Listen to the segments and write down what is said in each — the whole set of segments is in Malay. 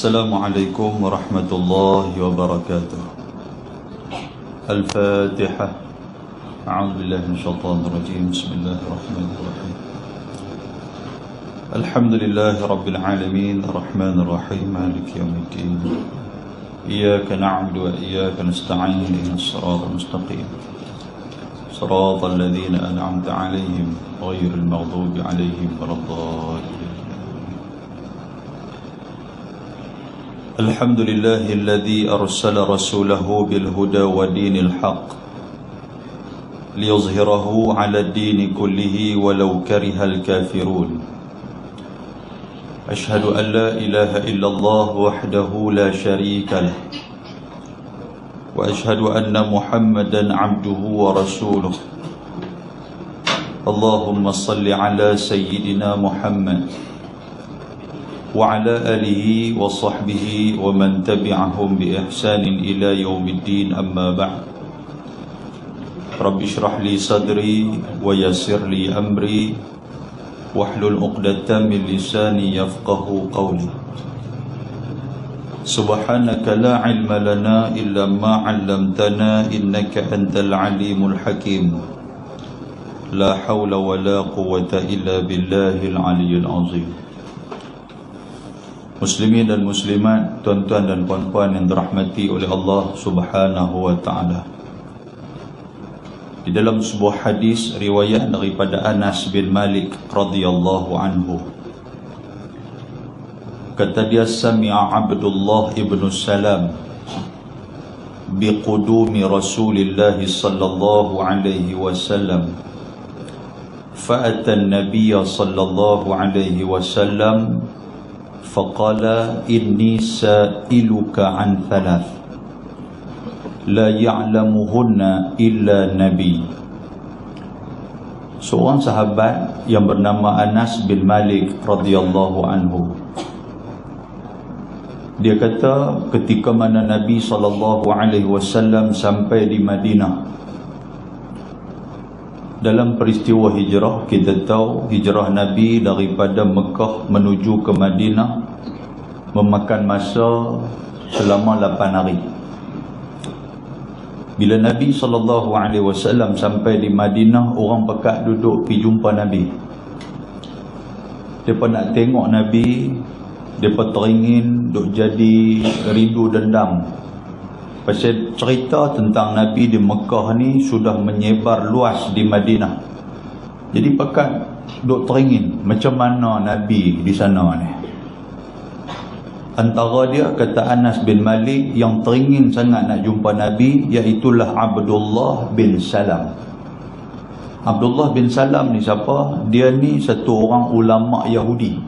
Assalamualaikum warahmatullahi wabarakatuh. Al-Fatihah. A'udzu billahi minasyaitonir rajim. Bismillahirrahmanirrahim. Alhamdulillahi rabbil alamin, arrahmanir rahim, maliki yaumiddin. Iyyaka na'budu wa iyyaka nasta'in, ihdinas siratal mustaqim. Siratal ladzina an'amta 'alaihim ghairil maghdubi 'alaihim waladdallin. الحمد لله الذي أرسل رسوله بالهدى ودين الحق ليظهره على الدين كله ولو كره الكافرون. أشهد أن لا إله إلا الله وحده لا شريك له، وأشهد أن محمدا عبده ورسوله. اللهم صل على سيدنا محمد وعلى آله وصحبه ومن تبعهم بإحسان إلى يوم الدين. أما بعد، رب اشرح لي صدري ويسر لي أمري واحلل عقدة من لساني يفقه قولي. سبحانك لا علم لنا إلا ما علمتنا إنك أنت العليم الحكيم. لا حول ولا قوة إلا بالله العلي العظيم. Muslimin dan muslimat, tuan-tuan dan puan-puan yang dirahmati oleh Allah Subhanahu wa taala. Di dalam sebuah hadis riwayat daripada Anas bin Malik radhiyallahu anhu, kata dia, sami'a Abdullah ibn Salam biqudumi Rasulillah sallallahu alaihi wasallam, fa'ata an-nabiy sallallahu alaihi wasallam faqala inni sa'iluka an thalath la ya'lamuhunna illa nabi. Seorang sahabat yang bernama Anas bin Malik radhiyallahu anhu, dia kata ketika mana Nabi sallallahu alaihi wasallam sampai di Madinah. Dalam peristiwa hijrah, kita tahu hijrah Nabi daripada Mekah menuju ke Madinah memakan masa selama 8 hari. Bila Nabi SAW sampai di Madinah, orang pekat duduk pergi jumpa Nabi. Mereka nak tengok Nabi, mereka teringin, duk jadi rindu dendam. Pasal cerita tentang Nabi di Mekah ni sudah menyebar luas di Madinah. Jadi pekat duk teringin macam mana Nabi di sana ni. Antara dia, kata Anas bin Malik, yang teringin sangat nak jumpa Nabi iaitulah Abdullah bin Salam. Abdullah bin Salam ni siapa? Dia ni satu orang ulama Yahudi.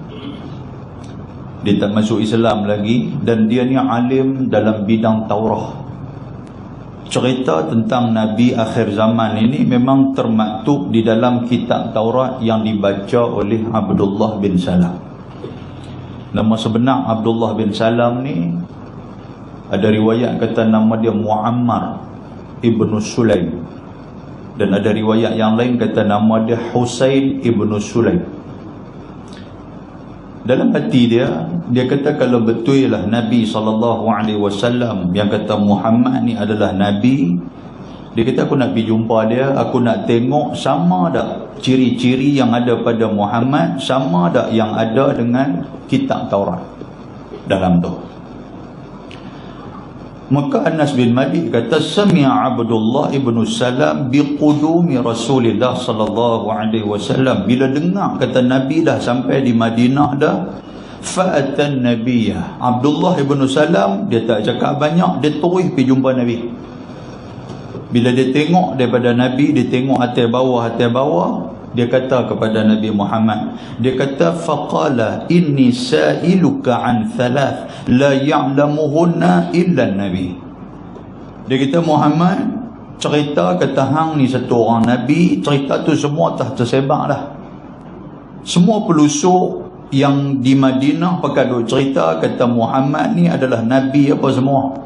Dia tak masuk Islam lagi dan dia ni alim dalam bidang Taurah. Cerita tentang Nabi akhir zaman ini memang termaktub di dalam kitab Taurat yang dibaca oleh Abdullah bin Salam. Nama sebenar Abdullah bin Salam ni, ada riwayat kata nama dia Muammar ibnu Sulaim, dan ada riwayat yang lain kata nama dia Husain ibnu Sulaim. Dalam hati dia kata kalau betul lah Nabi SAW yang kata Muhammad ni adalah Nabi, dia kata aku nak pergi jumpa dia, aku nak tengok sama tak ciri-ciri yang ada pada Muhammad, sama tak yang ada dengan kitab Taurat dalam tu. Maka Anas bin Malik kata, sami'a Abdullah ibn Salam biqudumi Rasulillah sallallahu alaihi wasallam. Bila dengar kata Nabi dah sampai di Madinah dah, fa'atan nabiyah. Abdullah ibn Salam dia tak cakap banyak, dia terus pergi jumpa Nabi. Bila dia tengok daripada Nabi, dia tengok atas bawah, dia kata kepada Nabi Muhammad, dia kata faqala inni sa'iluka an thalath la ya'lamuhunna illa nabi. Dia kata, Muhammad, cerita kata hang ni satu orang Nabi, cerita tu semua dah tersebar dah. Semua pelusuk yang di Madinah pakai duk cerita kata Muhammad ni adalah Nabi apa semua.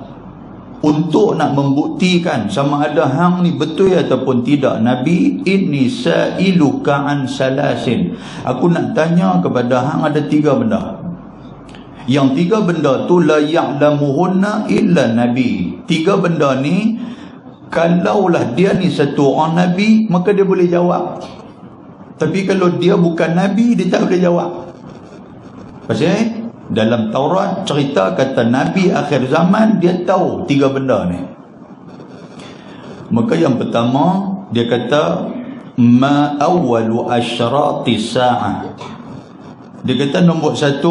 Untuk nak membuktikan sama ada hang ni betul ataupun tidak Nabi, inni sa'iluka an salasin. Aku nak tanya kepada hang ada 3 benda. Yang 3 benda tu la ya'lamuhunna illa nabi. 3 benda ni kalaulah dia ni satu orang nabi, maka dia boleh jawab. Tapi kalau dia bukan nabi, dia tak boleh jawab. Pasal dalam Taurat cerita kata nabi akhir zaman dia tahu 3 benda ni. Maka yang pertama dia kata ma awwalu asyrati sa'ah. Dia kata nombor 1,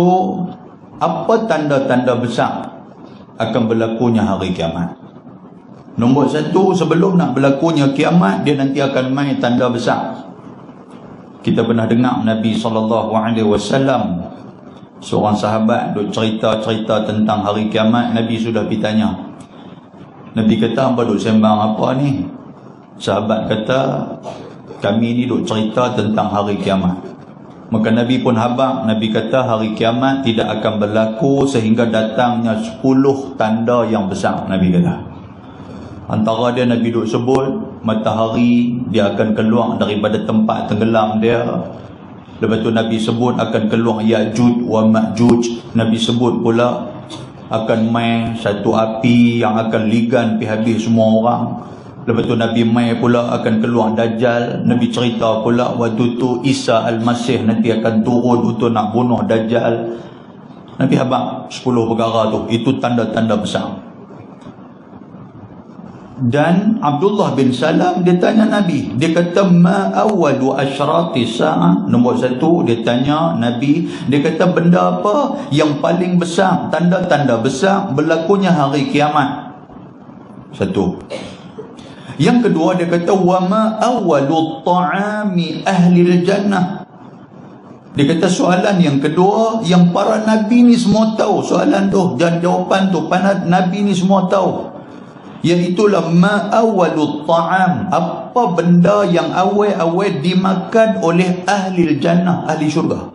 apa tanda-tanda besar akan berlakunya hari kiamat. Nombor 1, sebelum nak berlakunya kiamat, dia nanti akan main tanda besar. Kita pernah dengar Nabi SAW, seorang sahabat duk cerita-cerita tentang hari kiamat. Nabi sudah bertanya. Nabi kata, hamba duk sembang apa ni? Sahabat kata, kami ni duk cerita tentang hari kiamat. Maka Nabi pun habaq. Nabi kata hari kiamat tidak akan berlaku sehingga datangnya 10 tanda yang besar. Nabi kata, antara dia Nabi duk sebut matahari dia akan keluar daripada tempat tenggelam dia. Lepas tu Nabi sebut akan keluar Ya'juj wa Ma'juj. Nabi sebut pula akan main satu api yang akan ligan pergi habis semua orang. Lepas tu Nabi mai pula akan keluar Dajjal. Nabi cerita pula waktu tu Isa Al-Masih nanti akan turun untuk nak bunuh Dajjal. Nabi habaq 10 perkara tu. Itu tanda-tanda besar. Dan Abdullah bin Salam dia tanya Nabi, dia kata ma awwalu asyrati sa'ah. Nombor 1 dia tanya Nabi, dia kata benda apa yang paling besar, tanda-tanda besar berlakunya hari kiamat. 1. Yang kedua dia kata wa ma awwalu ta'ami ahli jannah. Dia kata soalan yang kedua yang para nabi ni semua tahu soalan tu, dan jawapan tu para nabi ni semua tahu, iaitulah ma awwalut ta'am, apa benda yang awal-awal dimakan oleh ahli jannah, ahli syurga.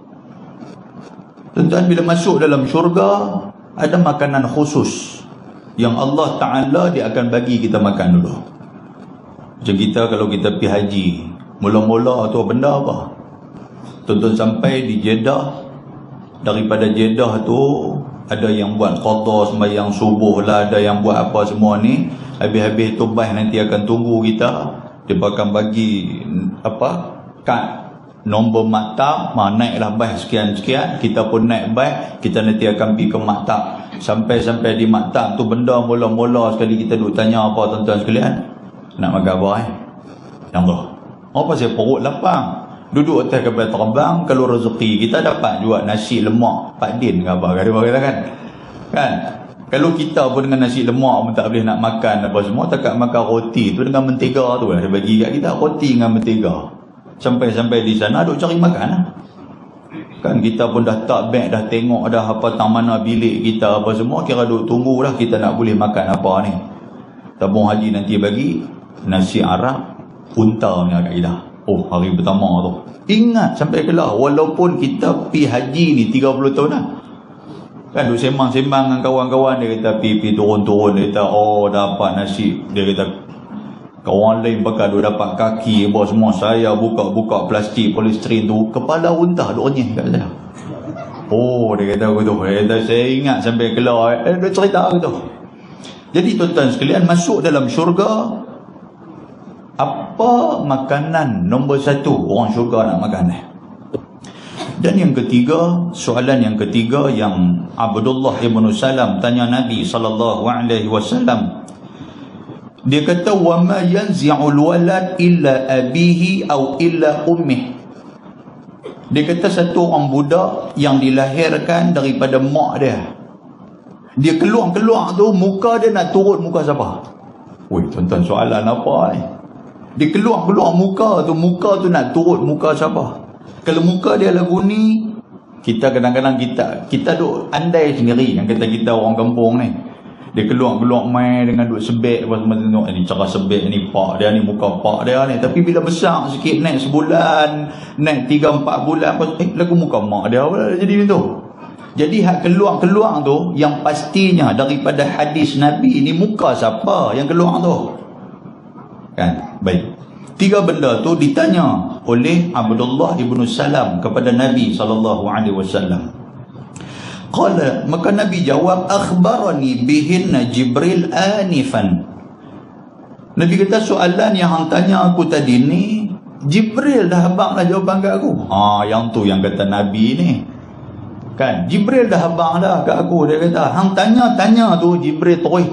Tuan-tuan, bila masuk dalam syurga ada makanan khusus yang Allah Ta'ala dia akan bagi kita makan dulu. Macam kita kalau kita pergi haji, mula-mula tu benda apa? Tuan-tuan sampai di Jeddah, daripada Jeddah tu ada yang buat qada sembahyang subuh lah, ada yang buat apa semua ni. Habis-habis tu bas nanti akan tunggu kita. Dia akan bagi apa? Kad nombor maktab, naiklah bas sekian-sekian, kita pun naik bas, kita nanti akan pergi ke maktab. Sampai-sampai di maktab tu benda mula-mula sekali kita duk tanya apa tuan-tuan sekalian? Nak makan apa Yang tu. Apa saya perut lapang. Duduk atas kapal terbang, kalau rezeki kita dapat juga nasi lemak Pak Din ke apa kan. Kan? Kalau kita pun dengan nasi lemak pun tak boleh nak makan apa semua, takat makan roti tu dengan mentega tu lah. Dia bagi kat kita roti dengan mentega. Sampai-sampai di sana duk cari makan lah. Kan kita pun dah tak beg, dah tengok dah apa tang mana bilik kita apa semua, kira duk tunggulah kita nak boleh makan apa ni. Tabung haji nanti bagi nasi Arab unta ni kat kita. Oh, hari pertama tu ingat sampai kelar, walaupun kita pi haji ni 30 tahun dah. Kan duk sembang-sembang dengan kawan-kawan, dia kata pi turun-turun, dia kata oh dapat nasi, dia kata kawan lain pakai duk dapat kaki apa semua, saya buka-buka plastik polistiren tu kepala unta duk renyih kat saya. Oh, dia kata begitu. Dia kata saya ingat sampai kelar, dia cerita gitu. Jadi tuan-tuan sekalian, masuk dalam syurga, apa makanan nombor 1 orang syurga nak makan ni? Dan yang ketiga, soalan yang ketiga yang Abdullah ibn Salam tanya Nabi SAW, dia kata wa ma yanzi'ul walad illa abihi au illa ummih. Dia kata satu orang budak yang dilahirkan daripada mak dia, dia keluar tu muka dia nak turut muka siapa? Woi tuan-tuan, soalan apa ni? Dia keluar muka tu nak turut muka siapa? Kalau muka dia lagu ni, kita kadang-kadang kita duk andai sendiri yang kata kita orang kampung ni. Dia keluar main dengan duk sebek apa semua, tengok ni cara sebek ni pak dia ni, muka pak dia ni. Tapi bila besar sikit, naik sebulan, naik 3-4 bulan, lagu muka mak dia pula jadi macam tu. Jadi hak keluar tu yang pastinya daripada hadis Nabi ni, muka siapa yang keluar tu? Kan? Baik. 3 benda tu ditanya oleh Abdullah ibn Salam kepada Nabi SAW. Qala, maka Nabi jawab, akhbarani bihinna Jibril anifan. Nabi kata, soalan yang hang tanya aku tadi ni, Jibril dah abang dah jawapan kat aku. Yang tu yang kata Nabi ni. Kan, Jibril dah abang dah kat aku. Dia kata, hang tanya tu Jibril terus.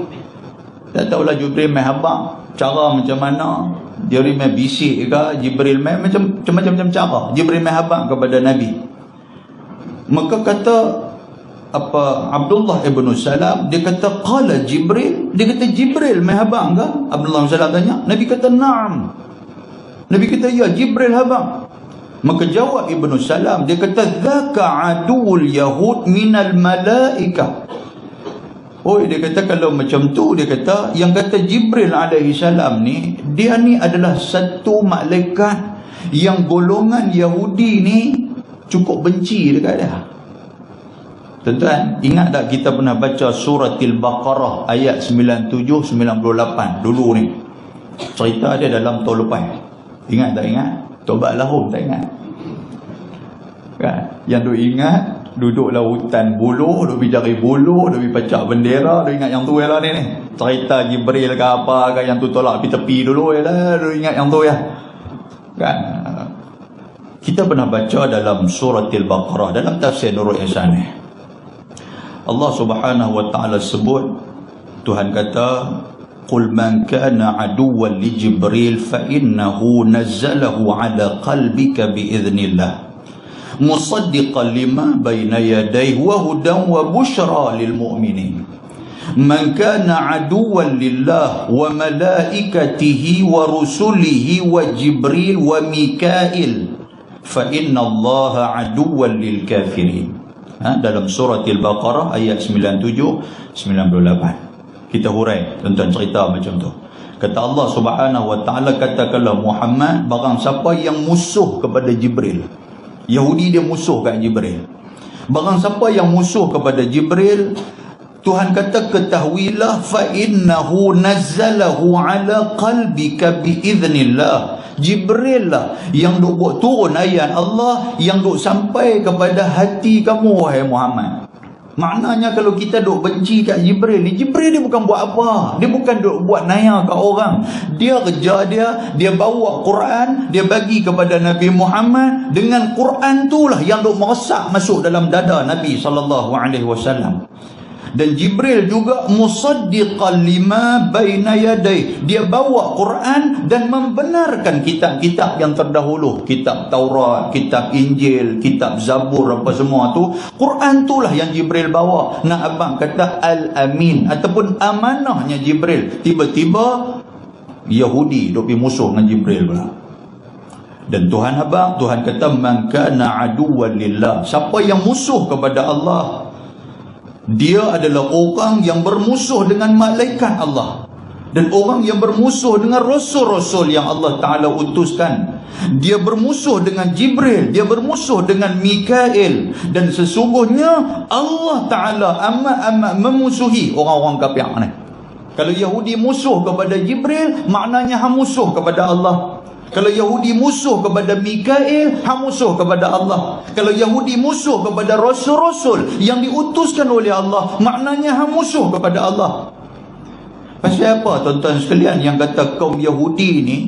Tak tahulah Jibril main abang. Cara macam mana. Dia main bisik ke, Jibril main macam-macam cara. Jibril main abang kepada Nabi. Maka kata Abdullah ibn Salam, dia kata qala Jibril, dia kata Jibril main abang ke? Abdullah ibn Salam tanya. Nabi kata na'am. Nabi kata ya, Jibril abang. Maka jawab Ibnu Salam, dia kata dzaka aduul yahud minal malaikah. Dia kata kalau macam tu, dia kata yang kata Jibril alaihi salam ni, dia ni adalah satu malaikat yang golongan Yahudi ni cukup benci dekat dia. Tuan-tuan, ingat tak kita pernah baca surah Al-Baqarah ayat 97-98 dulu ni? Cerita dia dalam tahun lepas. Ingat tak ingat? Tobat lahum tak ingat? Kan? Yang duk ingat, duduklah hutan buluh, duk pergi cari buluh, duk pergi pacak bendera, duk ingat yang tu ya lah ni. Cerita Jibril ke apa ke, yang tu tolak pergi tepi dulu ya lah, duk ingat yang tu ya. Kan? Kita pernah baca dalam surah Al-Baqarah, dalam tafsir Nurul Ihsan ni, Allah Subhanahu wa taala sebut, Tuhan kata, qul man kana aduwwan li Jibril fa innahu nazzalahu ala qalbika bi idznillah musaddiqan lima bayna yadayhi wa hudan wa bushra lil mu'minin. Man kana aduwwan lillah wa malaikatihi wa rusulihi wa Jibril wa Mikail fa inna Allaha aduwwan lil kafirin. Dalam surah Al-Baqarah ayat 97-98. Kita hurai tentang cerita macam tu. Kata Allah Subhanahu wa taala, katakanlah Muhammad, barang siapa yang musuh kepada Jibril, Yahudi dia musuh kat Jibril, barang siapa yang musuh kepada Jibril, Tuhan kata ketahuilah fa innahu nazzalahu ala qalbika bi idznillah. Jibril lah yang duk buat turun ayat Allah, yang duk sampai kepada hati kamu wahai Muhammad. Maknanya kalau kita duk benci kat Jibril ni, Jibril dia bukan buat apa, dia bukan duk buat naya kat orang. Dia kerja dia bawa Quran, dia bagi kepada Nabi Muhammad. Dengan Quran itulah yang duk meresap masuk dalam dada Nabi SAW. Dan Jibril juga musaddiqan lima baina yadayhi, dia bawa Quran dan membenarkan kitab-kitab yang terdahulu, kitab Taurat, kitab Injil, kitab Zabur, apa semua tu. Quran itulah yang Jibril bawa. Nak abang kata Al-Amin ataupun amanahnya Jibril. Tiba-tiba Yahudi duk pergi musuh dengan Jibril pula. Dan Tuhan abang, Tuhan kata man kana aduwwan lillah, siapa yang musuh kepada Allah, dia adalah orang yang bermusuh dengan malaikat Allah, dan orang yang bermusuh dengan rasul-rasul yang Allah Ta'ala utuskan. Dia bermusuh dengan Jibril, dia bermusuh dengan Mikail. Dan sesungguhnya Allah Ta'ala amat-amat memusuhi orang-orang kafir ni. Kalau Yahudi musuh kepada Jibril, maknanya hang musuh kepada Allah. Kalau Yahudi musuh kepada Mikail, hang musuh kepada Allah. Kalau Yahudi musuh kepada rasul-rasul yang diutuskan oleh Allah, maknanya hang musuh kepada Allah. Pasal apa tuan-tuan sekalian, yang kata kaum Yahudi ni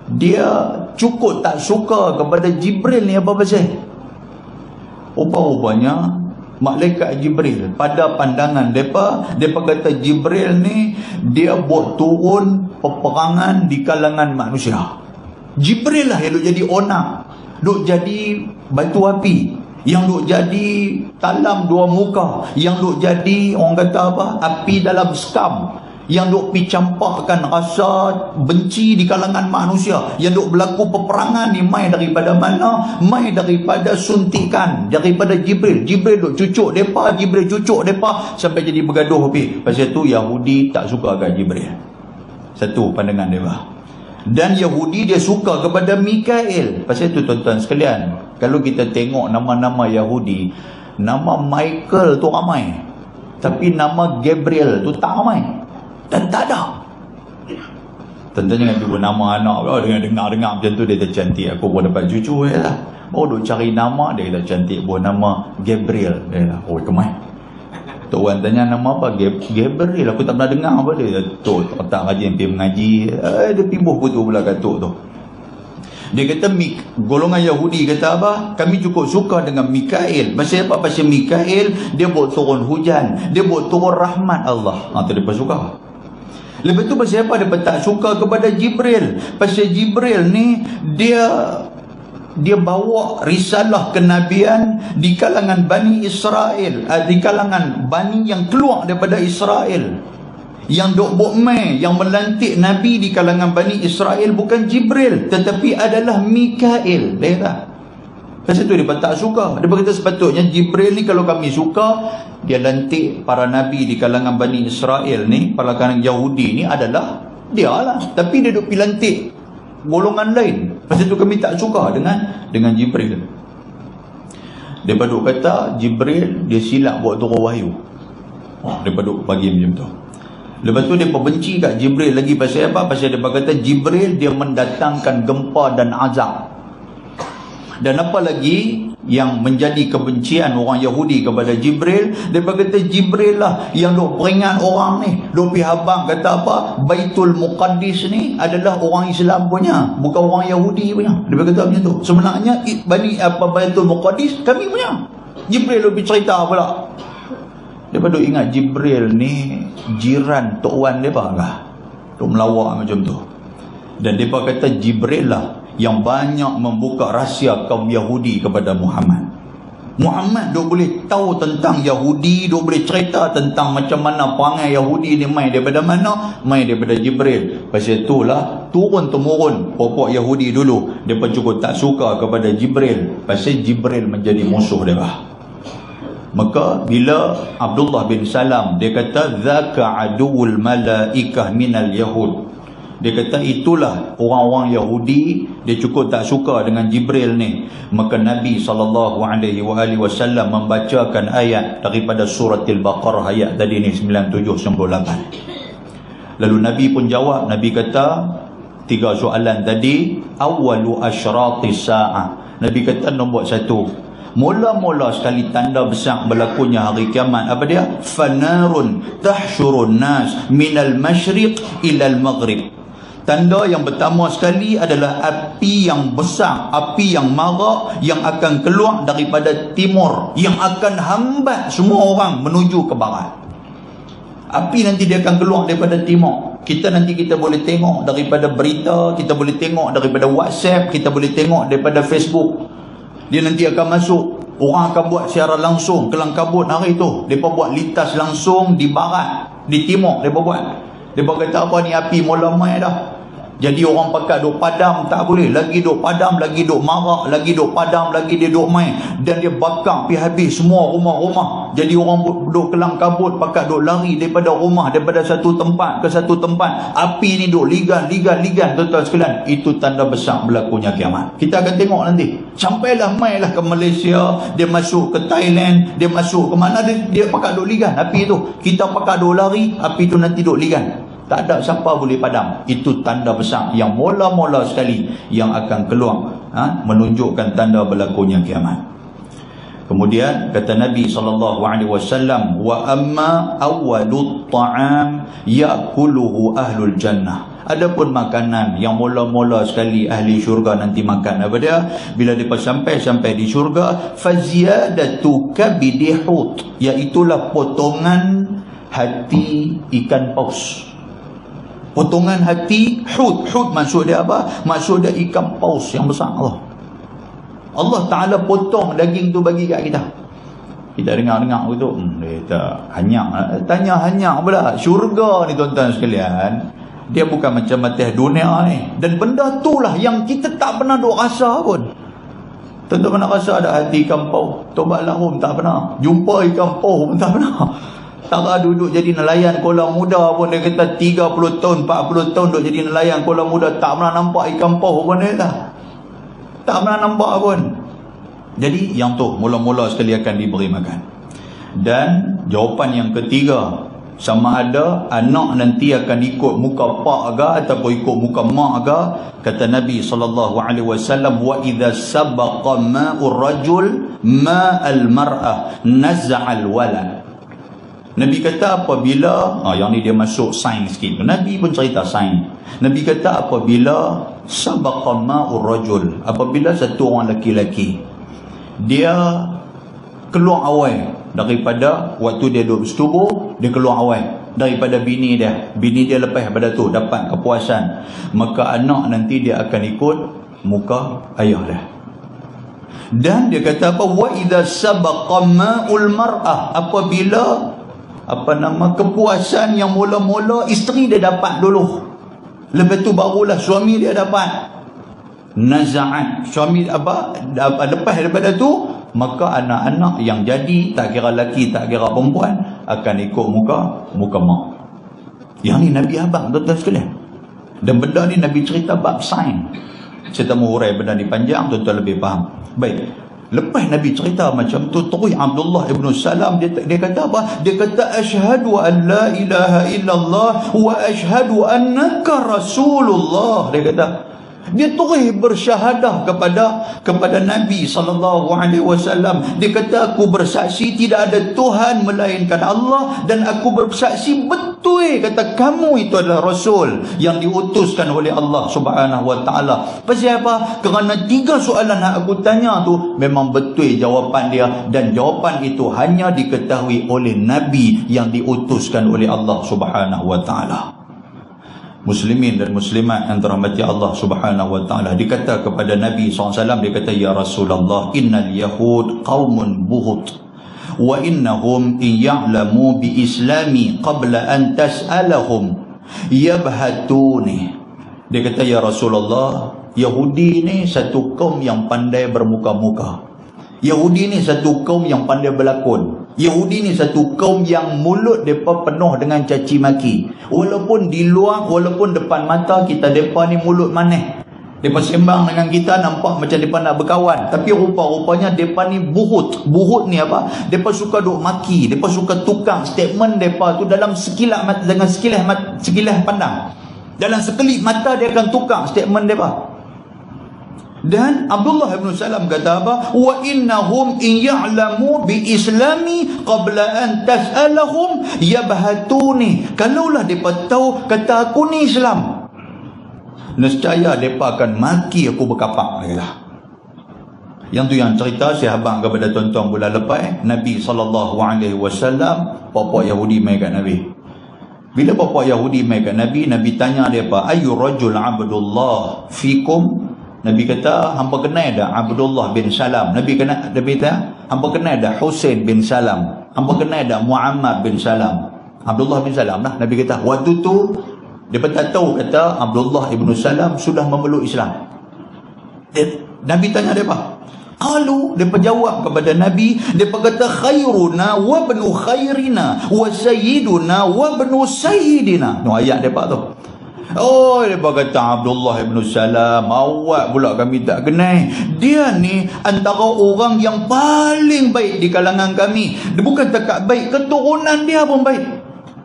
dia cukup tak suka kepada Jibril ni apa pasal? Rupa-rupanya malaikat Jibril, pada pandangan mereka kata Jibril ni dia buat turun peperangan di kalangan manusia. Jibril lah yang duk jadi onak, duk jadi batu api, yang duk jadi talam dua muka, yang duk jadi orang kata apa, api dalam skam, yang duk pi campakkan rasa benci di kalangan manusia. Yang duk berlaku peperangan ni mai daripada mana? Mai daripada suntikan daripada Jibril. Jibril duk cucuk depa, Jibril cucuk depa sampai jadi bergaduh habis. Pasal tu Yahudi tak suka kat Jibril. Satu pandangan depa. Dan Yahudi dia suka kepada Mikail. Pasal itu tuan-tuan sekalian, kalau kita tengok nama-nama Yahudi, nama Michael tu ramai, tapi nama Gabriel tu tak ramai dan tak ada. Tentu jangan cuba nama anak. Oh, dengar-dengar macam tu dia tercantik. Aku pun dapat cucu je lah. Oh, duk cari nama dia kata cantik. Buat nama Gabriel. Dia kata, oh kemai. Tok Wan tanya nama apa? Gabriel. Aku tak pernah dengar apa dia. Tok tak rajin pergi mengaji. Dia pibuh putu pula katuk tu. Dia kata golongan Yahudi kata apa? Kami cukup suka dengan Mikail. Pasal apa? Pasal Mikail dia buat turun hujan, dia buat turun rahmat Allah. Tu dia suka. Lepas tu pasal apa? Dia tak suka kepada Jibril. Pasal Jibril ni dia bawa risalah kenabian di kalangan Bani Israel, di kalangan Bani yang keluar daripada Israel. Yang duk bukmai, yang melantik Nabi di kalangan Bani Israel bukan Jibril, tetapi adalah Mikail. Dia kata. Pasal tu dia tak suka. Dia berkata sepatutnya Jibril ni kalau kami suka, dia lantik para Nabi di kalangan Bani Israel ni, para kalangan Yahudi ni adalah dia lah. Tapi dia duk pergi lantik golongan lain. Pasal tu kami tak suka dengan Jibril. Dia duk kata Jibril dia silap buat turun wahyu. Dia duk bagi macam tu. Lepas tu dia benci kat Jibril lagi pasal apa? Pasal dia berkata Jibril dia mendatangkan gempa dan azab. Dan apa lagi yang menjadi kebencian orang Yahudi kepada Jibril? Dia berkata Jibril lah yang duk peringat orang ni. Duk pergi habang kata apa? Baitul Muqaddis ni adalah orang Islam punya, bukan orang Yahudi punya. Dia berkata macam tu. Sebenarnya Baitul Muqaddis kami punya. Jibril lebih cerita pula. Dia duk ingat Jibril ni jiran Tok Wan dia lah. Duk melawak macam tu. Dan dia kata Jibril lah yang banyak membuka rahsia kaum Yahudi kepada Muhammad. Muhammad duk boleh tahu tentang Yahudi, duk boleh cerita tentang macam mana perangai Yahudi ni main daripada mana? Main daripada Jibril. Pasal itulah turun-temurun pokok Yahudi dulu dia pun cukup tak suka kepada Jibril. Pasal Jibril menjadi musuh dia lah. Maka bila Abdullah bin Salam dia kata zaka aduul malaikah minal yahud, dia kata itulah orang-orang Yahudi, dia cukup tak suka dengan Jibril ni. Maka Nabi SAW membacakan ayat daripada surah Al-Baqarah ayat tadi ni 97-98. Lalu Nabi pun jawab. Nabi kata 3 soalan tadi, awwalu asyratis sa'ah. Nabi kata nombor 1, mula-mula sekali tanda besar berlakunya hari kiamat. Apa dia? Fanarun tahsyurun nas minal masyriq ilal maghrib. Tanda yang pertama sekali adalah api yang besar, api yang marak yang akan keluar daripada timur, yang akan hambat semua orang menuju ke barat. Api nanti dia akan keluar daripada timur. Kita boleh tengok daripada berita, kita boleh tengok daripada WhatsApp, kita boleh tengok daripada Facebook. Dia nanti akan masuk. Orang akan buat siaran langsung kelang kabut hari tu. Mereka buat lintas langsung di barat, di timur mereka buat. Mereka kata apa ni api mula mai dah. Jadi orang pakat duk padam tak boleh. Lagi duk padam, lagi duk marak, lagi duk padam, lagi dia duk main. Dan dia bakar pergi habis semua rumah-rumah. Jadi orang duk kelang kabut pakat duk lari daripada rumah, daripada satu tempat ke satu tempat. Api ni duk ligan. Tuan-tuan sekalian, itu tanda besar berlakunya kiamat. Kita akan tengok nanti. Sampailah mailah ke Malaysia, dia masuk ke Thailand, dia masuk ke mana, dia pakat duk ligan api tu. Kita pakat duk lari, api tu nanti duk ligan. Tak ada siapa boleh padam. Itu tanda besar yang mula-mula sekali yang akan keluar, menunjukkan tanda berlakunya kiamat. Kemudian kata Nabi SAW, wa amma awwalut ta'am ya'kuluhu ahlul jannah. Adapun makanan yang mula-mula sekali ahli syurga nanti makan apa dia? Bila dia sampai di syurga, faziyadatu kabidi hut, iaitulah potongan hati ikan paus. Potongan hati hut. Hut maksud dia apa? Maksud dia ikan paus yang besar. Allah Ta'ala potong daging tu bagi kat kita. Kita dengar tu, dia tanya hanyak pula. Syurga ni tuan-tuan sekalian, dia bukan macam atas dunia ni. Dan benda tu lah yang kita tak pernah duk rasa pun. Tuan-tuan pernah rasa ada hati ikan paus? Tobat lahum tak pernah. Jumpa ikan paus pun tak pernah. Tara duduk jadi nelayan kolam muda pun dia kata 30 tahun, 40 tahun duduk jadi nelayan kolam muda, tak pernah nampak ikan paus pun dia kata. Tak pernah nampak pun. Jadi yang tu mula-mula sekali akan diberi makan. Dan jawapan yang ketiga, sama ada anak nanti akan ikut muka pak aga ataupun ikut muka mak aga. Kata Nabi SAW, wa idza sabaqa ma'ur rajul ma'al mar'ah naz'al walad. Nabi kata apabila, yang ni dia masuk sains sikit. Nabi pun cerita sains. Nabi kata apabila sabaqa ma'ur rajul, apabila satu orang lelaki dia keluar awal daripada waktu dia duduk bersetubuh, dia keluar awal daripada bini dia. Bini dia lepas pada tu dapat kepuasan, maka anak nanti dia akan ikut muka ayah dia. Dan dia kata apa? Wa idza sabaqa ma'ul mar'ah, apabila kepuasan yang mula-mula isteri dia dapat dulu, lepas tu barulah suami dia dapat. Naza'at, suami lepas daripada tu, maka anak-anak yang jadi, tak kira lelaki tak kira perempuan, akan ikut muka mak. Yang ni Nabi abang tuan-tuan sekalian. Dan benda ni Nabi cerita bab sains. Saya tak mau hurai benda ni panjang, tuan-tuan lebih faham. Baik, lepas Nabi cerita macam tu, terus Abdullah ibn Salam dia kata apa? Dia kata asyhadu an la ilaha illallah wa asyhadu annaka rasulullah. Dia kata, dia terus bersyahadah kepada Nabi SAW. Dia kata, aku bersaksi tidak ada Tuhan melainkan Allah, dan aku bersaksi betul kata kamu itu adalah Rasul yang diutuskan oleh Allah Subhanahu Wa Taala. Pasal apa? Kerana 3 soalan yang aku tanya tu memang betul jawapan dia, dan jawapan itu hanya diketahui oleh Nabi yang diutuskan oleh Allah Subhanahu Wa Taala. Muslimin dan muslimat yang dirahmati Allah Subhanahu wa taala, dikata kepada Nabi SAW, dia kata, ya Rasulullah, innal yahud qaumun buhut wa innahum in ya'lamu bi islami qabla an tas'alahum yabhatuni. Dia kata, ya Rasulullah, Yahudi ni satu kaum yang pandai bermuka-muka. Yahudi ni satu kaum yang pandai berlakon. Yahudi ni satu kaum yang mulut mereka penuh dengan caci maki. Walaupun di luar, walaupun depan mata kita, mereka ni mulut manis. Mereka sembang dengan kita, nampak macam mereka nak berkawan. Tapi rupa-rupanya mereka ni buhut. Buhut ni apa? Mereka suka duk maki. Mereka suka tukang statement mereka tu dalam sekilas, dengan sekilas pandang. Dalam sekelip mata dia akan tukang statement mereka. Dan Abdullah ibn Salam kata apa? Wa innahum in ya'lamu bi islami qabla an tas'alahum yabhatuni. Kalaulah mereka tahu kata aku ni Islam, nescaya mereka akan maki aku berkapak. Yang tu yang cerita saya abang kepada tuan-tuan bulan lepas, Nabi SAW, bapak Yahudi mai kat Nabi. Bila bapak Yahudi mai kat Nabi, Nabi tanya dia apa? Ayu rajul abdullah fikum? Nabi kata, hampa kenal dah Abdullah bin Salam. Nabi kata, hampa kenal dah Husain bin Salam. Hampa kenal dah Muhammad bin Salam. Abdullah bin Salam lah. Nabi kata, waktu tu dia tak tahu kata Abdullah ibn Salam sudah memeluk Islam. Nabi tanya dia apa? Qalu, dia jawab kepada Nabi, dia kata, khairuna wa ibnu khairina wa sayyiduna wa ibnu sayyidina. Noh ayat dia tu. Oh, dia kata Abdullah ibn Salam, awak pula kami tak kenal. Dia ni antara orang yang paling baik di kalangan kami. Dia bukan takat baik, keturunan dia pun baik.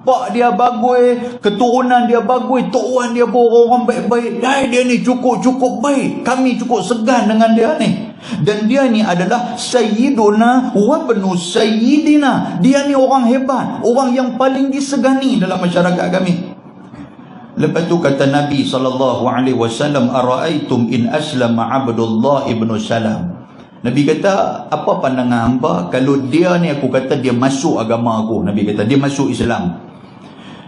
Pak dia bagus, keturunan dia bagus, tuan dia pun orang baik-baik. Dia ni cukup baik. Kami cukup segan dengan dia ni. Dan dia ni adalah Sayyiduna wa ibnu Sayyidina. Dia ni orang hebat, orang yang paling disegani dalam masyarakat kami. Lepas tu kata Nabi SAW, ara'aitum in aslama Abdullah ibn Salam. Nabi kata, apa pandangan hamba kalau dia ni, aku kata dia masuk agama aku. Nabi kata dia masuk Islam.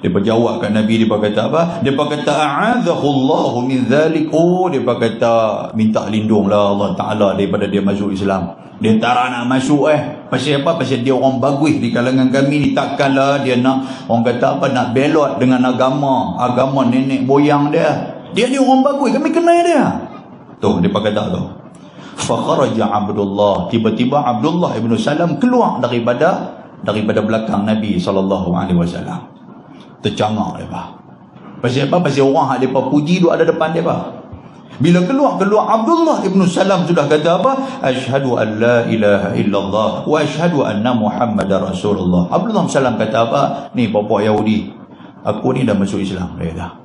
Dia berjawab kat Nabi, dia kata apa? Dia kata a'adzahullahu min dhalik. Oh, dia kata minta lindunglah Allah Ta'ala daripada dia masuk Islam. Dia tak nak masuk pasal apa? Pasal dia orang bagus di kalangan kami ni. Takkanlah dia nak, orang kata apa, nak belot dengan agama nenek moyang dia. Dia ni orang bagus, kami kenal dia. Tu dia kata tu. Fa kharaja Abdullah, tiba-tiba Abdullah ibn Salam keluar daripada belakang Nabi SAW. Tercangak depa. Pasal apa? Pasal orang hak depa puji duk ada depan depa. Bila keluar Abdullah ibn Salam sudah kata apa? Asyhadu an la ilaha illallah wa asyhadu anna Muhammadar Rasulullah. Abdullah bin Salam kata apa? Ni bapak Yahudi, aku ni dah masuk Islam. Dia kata,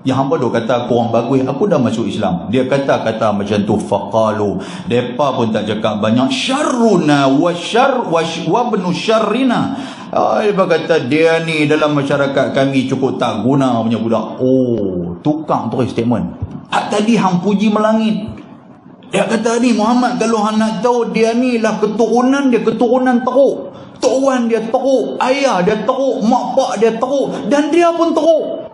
yang hamba duk kata aku orang bagus, aku dah masuk Islam. Dia kata macam tu. Faqalu, depa pun tak cakap banyak. Syarruna wa ibnu syarrina. Dia kata dia ni dalam masyarakat kami cukup tak guna punya budak. Oh, tukang terus statement. Hak tadi hang puji melangit. Dia kata ni Muhammad, kalau hang nak tahu dia ni lah keturunan teruk. Tuan dia teruk, ayah dia teruk, mak pak dia teruk, dan dia pun teruk.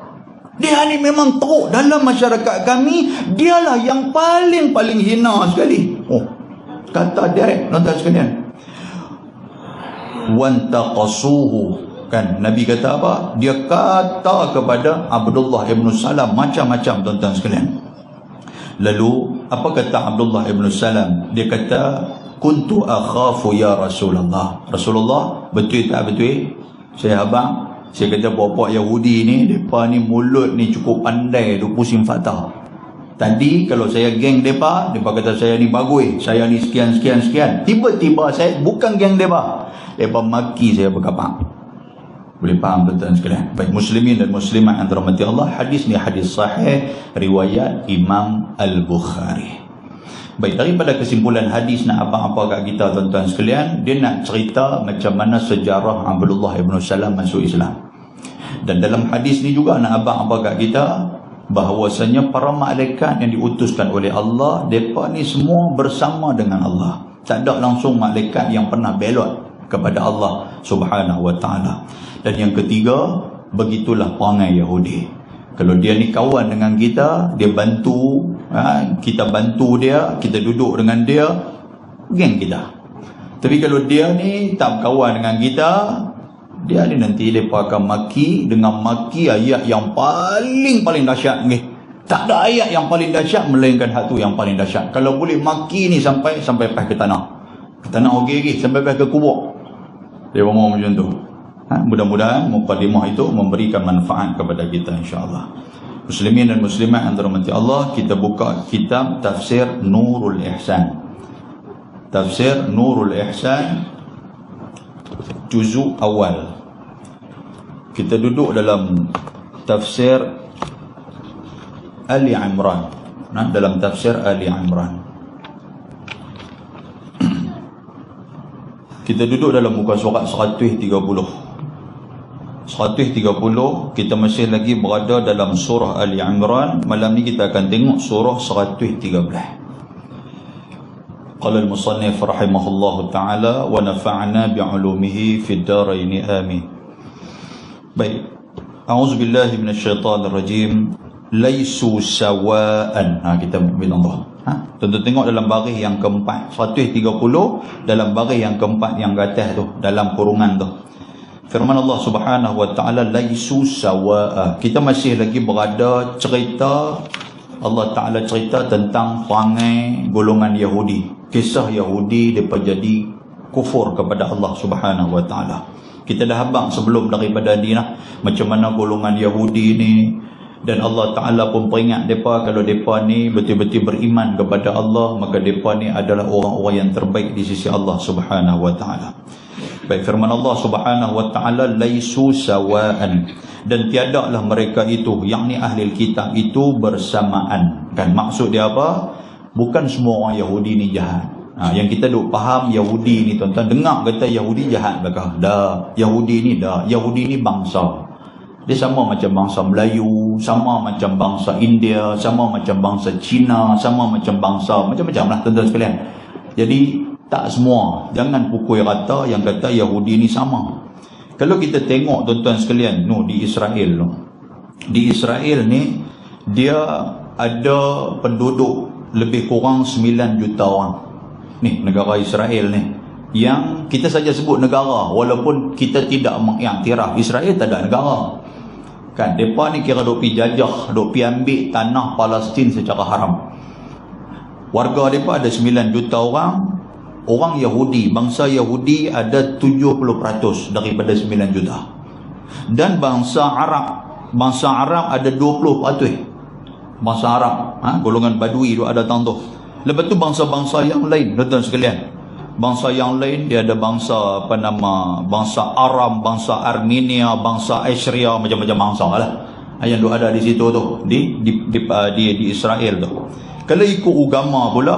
Dia ni memang teruk. Dalam masyarakat kami, dialah yang paling hina sekali. Oh, kata direct, tuan-tuan sekalian. Wantaqasuhu. Kan Nabi kata apa? Dia kata kepada Abdullah ibn Salam macam-macam, tuan-tuan sekalian. Lalu apa kata Abdullah ibn Salam? Dia kata, kuntu akhafu ya Rasulullah. Rasulullah, betul tak betul? Saya abang, saya kata bapak Yahudi ni, mereka ni mulut ni cukup pandai, dia pusing fatah. Tadi kalau saya geng mereka kata saya ni bagus, saya ni sekian. Tiba-tiba saya bukan geng mereka maki saya berkapak. Boleh faham tuan-tuan sekalian? Baik muslimin dan muslimat yang dirahmati Allah, hadis ni hadis sahih riwayat Imam Al-Bukhari. Baik, daripada kesimpulan hadis nak apa-apa kat kita tuan-tuan sekalian, dia nak cerita macam mana sejarah Abdullah ibn Salam masuk Islam. Dan dalam hadis ni juga nak apa-apa kat kita bahawasanya para malaikat yang diutuskan oleh Allah, mereka ni semua bersama dengan Allah. Tak ada langsung malaikat yang pernah belot kepada Allah Subhanahu wa ta'ala. Dan yang ketiga, begitulah perangai Yahudi. Kalau dia ni kawan dengan kita, dia bantu, kita bantu dia, kita duduk dengan dia, geng kita. Tapi kalau dia ni tak kawan dengan kita, dia ni nanti mereka akan maki dengan maki ayat yang paling dahsyat ni. Tak ada ayat yang paling dahsyat melainkan hak tu yang paling dahsyat. Kalau boleh maki ni sampai pas ke tanah. Ke tanah okey, sampai pas ke kubur. Dia ngomong macam tu. Mudah-mudahan mukadimah itu memberikan manfaat kepada kita insya-Allah. Muslimin dan muslimat yang dirahmati Allah, kita buka kitab Tafsir Nurul Ihsan. Tafsir Nurul Ihsan juzuk awal. Kita duduk dalam tafsir Ali Imran. Dalam tafsir Ali Imran. Kita duduk dalam muka surat 130. 130, kita masih lagi berada dalam surah Ali Imran. Malam ni kita akan tengok surah 113. Qala al-musannif rahimahullahu ta'ala wa nafa'na bi'ulumihi fid darain amin. Baik. A'udzubillahi minasyaitanir rajim. Laisu sawa'an. Kita ambil Allah. Tuan-tuan tengok dalam baris yang keempat, 130, dalam baris yang keempat yang ke atas tu, dalam kurungan tu. Firman Allah Subhanahu wa ta'ala, laisu sawa'a. Kita masih lagi berada cerita, Allah Ta'ala cerita tentang perangai golongan Yahudi. Kisah Yahudi mereka jadi kufur kepada Allah Subhanahu wa ta'ala. Kita dah habang sebelum daripada ni lah, macam mana golongan Yahudi ni. Dan Allah Ta'ala pun peringat mereka, kalau mereka ni betul-betul beriman kepada Allah, maka mereka ni adalah orang-orang yang terbaik di sisi Allah Subhanahu wa ta'ala. Baik, firman Allah Subhanahu wa ta'ala, laisu sawa'an. Dan tiadalah mereka itu, yakni ahli kitab itu bersamaan. Kan maksud dia apa? Bukan semua orang Yahudi ni jahat. Yang kita duk faham Yahudi ni, tuan-tuan dengar kata Yahudi jahat bakal. Dah, Yahudi ni bangsa. Dia sama macam bangsa Melayu, sama macam bangsa India, sama macam bangsa Cina, sama macam bangsa macam-macam lah tuan-tuan sekalian. Jadi tak semua, jangan pukul rata yang kata Yahudi ni sama. Kalau kita tengok tuan-tuan sekalian, di Israel di Israel ni, dia ada penduduk lebih kurang 9 juta orang. Ni negara Israel ni, yang kita saja sebut negara, walaupun kita tidak mengiktiraf Israel tak ada negara. Kan depa ni kira dok pi jajah, dok pi ambil tanah Palestin secara haram. Warga depa ada 9 juta orang. Orang Yahudi, bangsa Yahudi ada 70% daripada 9 juta. Dan bangsa Arab ada 20%. bangsa Arab, golongan Badui tu ada tang tu. Lepas tu bangsa-bangsa yang lain, tuan-tuan sekalian. Bangsa yang lain dia ada bangsa bangsa Aram, bangsa Armenia, bangsa Assyria, macam-macam bangsa lah yang ada di situ tu, di Israel tu. Kalau ikut agama pula,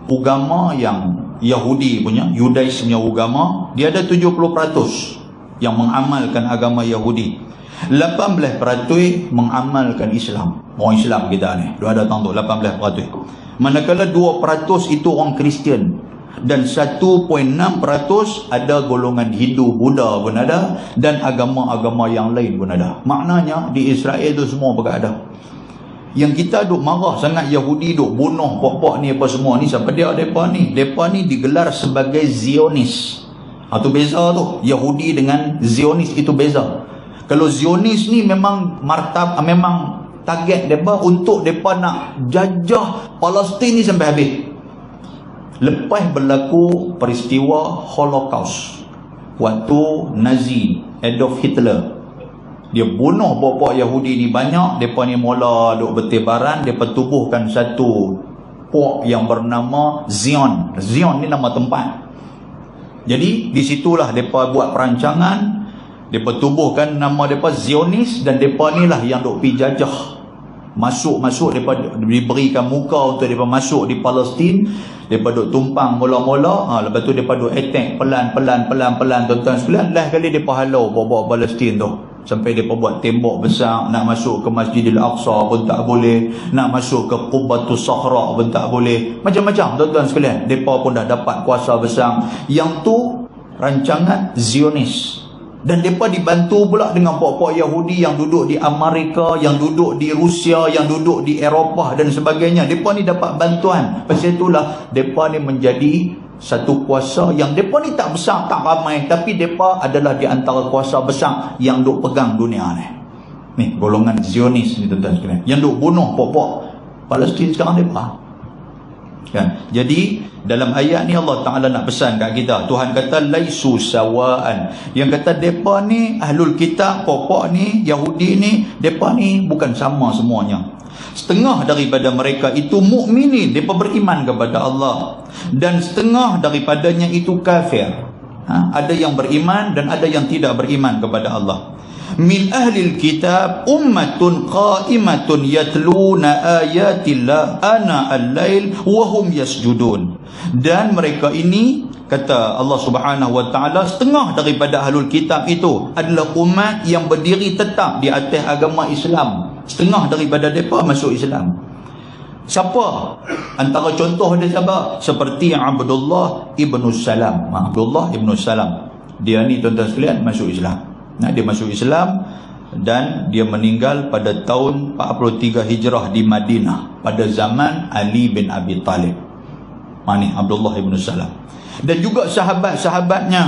agama yang Yahudi punya, Yudais punya agama, dia ada 70% yang mengamalkan agama Yahudi, 18% mengamalkan Islam. Orang Islam kita ni, dia ada tang tu 18%. Manakala 2% itu orang Kristian, dan 1.6% ada golongan Hindu, Buddha pun ada, dan agama-agama yang lain pun ada. Maknanya di Israel tu semua berada. Yang kita duk marah sangat Yahudi duk bunuh pok-pok ni apa semua ni, siapa dia depa ni? Depa ni digelar sebagai Zionis. Itu beza tu. Yahudi dengan Zionis itu beza. Kalau Zionis ni memang memang target depa untuk depa nak jajah Palestin ni sampai habis. Lepas berlaku peristiwa Holocaust, waktu Nazi Adolf Hitler dia bunuh pokok Yahudi ni banyak, mereka ni mula duk bertebaran, mereka tubuhkan satu pok yang bernama Zion. Zion ni nama tempat. Jadi di situlah mereka buat perancangan, mereka tubuhkan nama mereka Zionis, dan mereka ni lah yang duk pergi jajah. Masuk mereka diberikan muka untuk mereka masuk di Palestin. Mereka duk tumpang mula-mula, lepas tu mereka duk attack pelan-pelan tuan-tuan sekalian. Last kali mereka halau bawa Palestin tu, sampai mereka buat tembok besar, nak masuk ke Masjidil Aqsa pun tak boleh, nak masuk ke Qubbatus Sahra pun tak boleh, macam-macam tuan-tuan sekalian. Mereka pun dah dapat kuasa besar. Yang tu rancangan Zionis. Dan mereka dibantu pula dengan pok-pok Yahudi yang duduk di Amerika, yang duduk di Rusia, yang duduk di Eropah dan sebagainya. Mereka ni dapat bantuan. Pasal itulah mereka ni menjadi satu kuasa yang mereka ni tak besar, tak ramai, tapi mereka adalah di antara kuasa besar yang duk pegang dunia ni. Ni golongan Zionis ni tuan-tuan sekalian, yang duk bunuh pok-pok Palestin sekarang mereka. Kan? Jadi dalam ayat ni Allah Ta'ala nak pesan kat kita. Tuhan kata laisu sawaan. Yang kata mereka ni ahlul kitab, pokok ni Yahudi ni, mereka ni bukan sama semuanya. Setengah daripada mereka itu mukminin, mereka beriman kepada Allah, dan setengah daripadanya itu kafir. Ada yang beriman dan ada yang tidak beriman kepada Allah. Min ahlil kitab ummatun qa'imatun yatluna ayatillah ana al-lail wa hum yasjudun. Dan mereka ini, kata Allah Subhanahu wa taala, setengah daripada ahlul kitab itu adalah umat yang berdiri tetap di atas agama Islam. Setengah daripada mereka masuk Islam. Siapa? Antara contoh dia siapa? Seperti Abdullah ibn Salam. Abdullah ibn Salam, dia ni tuan-tuan sekalian masuk Islam. Dia masuk Islam dan dia meninggal pada tahun 43 Hijrah di Madinah pada zaman Ali bin Abi Talib. Ni Abdullah ibn Salam. Dan juga sahabat-sahabatnya,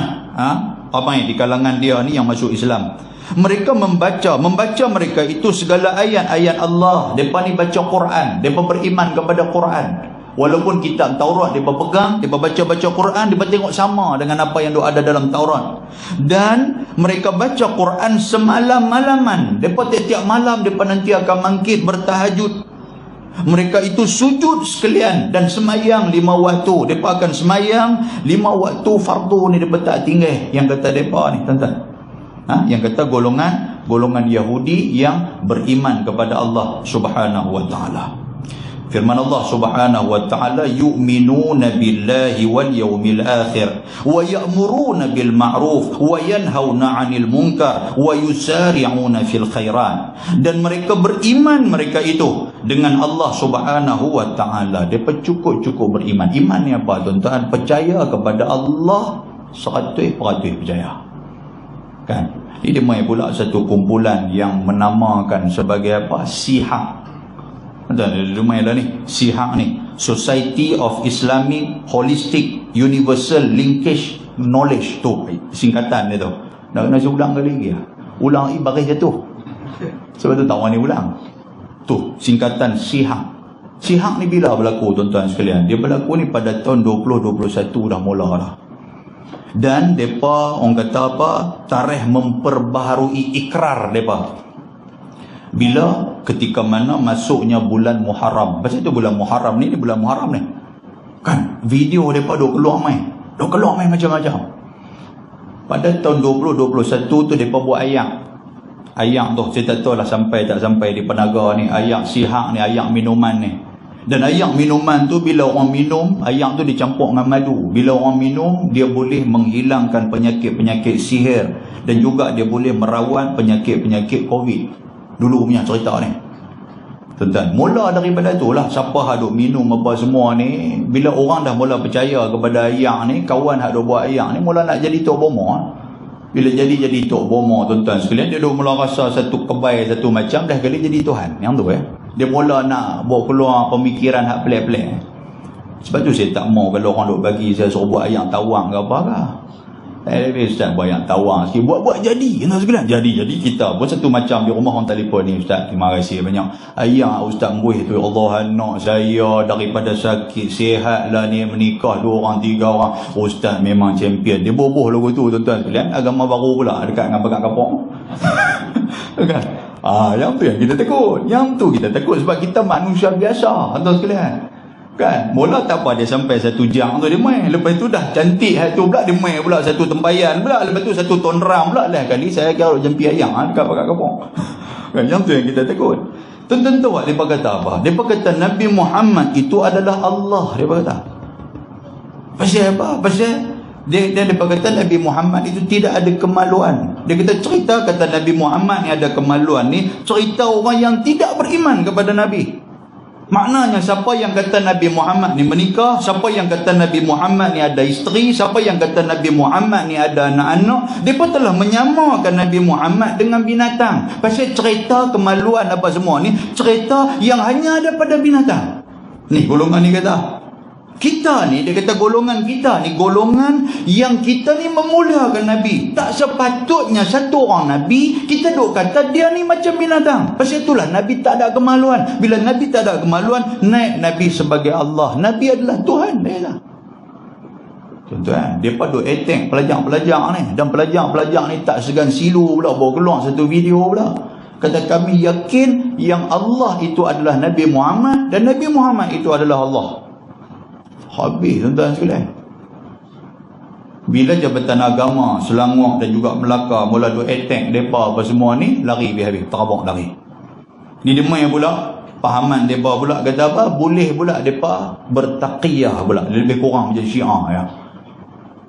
ramai di kalangan dia ni yang masuk Islam. Mereka membaca mereka itu segala ayat-ayat Allah. Mereka ni baca Quran, mereka beriman kepada Quran. Walaupun kitab Taurat mereka pegang, mereka baca-baca Quran, mereka tengok sama dengan apa yang ada dalam Taurat. Dan mereka baca Quran semalam-malaman. Mereka tiap-tiap malam mereka nanti akan bangkit bertahajud. Mereka itu sujud sekalian dan semayang 5 waktu. Mereka akan semayang 5 waktu fardu ni, mereka tak tinggal. Yang kata mereka ni tuan-tuan, yang kata golongan Yahudi yang beriman kepada Allah Subhanahu wa ta'ala. Firman Allah Subhanahu wa ta'ala, yu'minuna billahi wal yawmil akhir wa ya'muruna bil ma'ruf wa yanhauna 'anil munkar wa yusari'una fil khairat. Dan mereka beriman, mereka itu dengan Allah Subhanahu wa ta'ala. Mereka cukup beriman. Iman ni apa tuan-tuan? Percaya kepada Allah 100% percaya. Kan? Ini dia main pula satu kumpulan yang menamakan sebagai apa? Sihah. Lumayan lah ni, Sihah ni, Society of Islamic Holistic Universal Linkage Knowledge. Tu singkatan dia tu. Nak kena ulang kali lagi lah. Ulang baris jatuh. Sebab tu tak wani ulang. Tu singkatan Sihah. Sihah ni bila berlaku tuan-tuan sekalian? Dia berlaku ni pada tahun 2021 dah mula lah. Dan mereka orang kata apa, tarikh memperbaharui ikrar mereka. Bila ketika mana masuknya bulan Muharram. Pasal itu bulan Muharram ni bulan Muharram ni. Kan video depa dok keluar main macam-macam. Pada tahun 2021 tu depa buat ayak tu saya tak tahu lah sampai tak sampai di Penaga ni, ayak sihak ni, ayak minuman ni. Dan ayak minuman tu bila orang minum, ayak tu dicampur dengan madu. Bila orang minum, dia boleh menghilangkan penyakit-penyakit sihir dan juga dia boleh merawat penyakit-penyakit COVID. Dulu punya cerita ni. Tuan-tuan, mula daripada itulah siapa hak duk minum apa semua ni, bila orang dah mula percaya kepada ayak ni, kawan hak duk buat ayak ni mula nak jadi tok bomo. Bila jadi tok bomo, tuan-tuan sekalian, dia duk mula rasa satu kebai satu macam, dah kali jadi Tuhan. Yang tu dia mula nak bawa keluar pemikiran hak pelik-pelik. Sebab tu saya tak mau kalau orang duk bagi saya suruh buat ayak tawang ke apa ke. Ustaz buat yang tawang sikit, buat jadi. Jadi kita pun satu macam di rumah orang telefon ni, Ustaz terima kasih banyak. Ayah Ustaz muih tu, Allah anak saya daripada sakit sihat lah ni, menikah 2 orang 3 orang. Ustaz memang champion. Dia boboh lagu tu, tuan-tuan sekalian. Agama baru pula dekat dengan pegang kapok. Kan? Yang tu yang kita takut. Yang tu kita takut sebab kita manusia biasa, tuan-tuan sekalian. Kan, mula tak apa dia sampai 1 jam tu dia main. Lepas tu dah cantik hal tu pula dia main pula 1 tempayan pula. Lepas tu 1 ton ram pula lah. Kali saya kira jampi ayam dekat pakat kapong. Kan, yang tu yang kita takut. Tentu dia kata apa? Dia kata Nabi Muhammad itu adalah Allah. Dia kata. Pasal apa? Pasal dia kata Nabi Muhammad itu tidak ada kemaluan. Dia kata Nabi Muhammad ni ada kemaluan ni, cerita orang yang tidak beriman kepada Nabi. Maknanya siapa yang kata Nabi Muhammad ni menikah, siapa yang kata Nabi Muhammad ni ada isteri, siapa yang kata Nabi Muhammad ni ada anak-anak, mereka telah menyamakan Nabi Muhammad dengan binatang. Pasal cerita kemaluan apa semua ni, cerita yang hanya ada pada binatang. Ni golongan ni kata. Kita ni, dia kata golongan kita ni, golongan yang kita ni memuliakan Nabi. Tak sepatutnya satu orang Nabi, kita duk kata dia ni macam binatang. Pasal itulah Nabi tak ada kemaluan. Bila Nabi tak ada kemaluan, naik Nabi sebagai Allah. Nabi adalah Tuhan. Tuan-tuan, dia duk attack pelajar-pelajar ni. Dan pelajar-pelajar ni tak segan silu pula, bawa keluar satu video pula. Kata kami yakin yang Allah itu adalah Nabi Muhammad dan Nabi Muhammad itu adalah Allah. Habis tuan-tuan sekalian. Bila Jabatan Agama Selangor dan juga Melaka mula duk attack mereka apa semua ni, lari habis terabak lari. Ni dia main pula pahaman mereka pula kata apa, boleh pula mereka bertaqiyah pula, lebih kurang macam Syiah ya.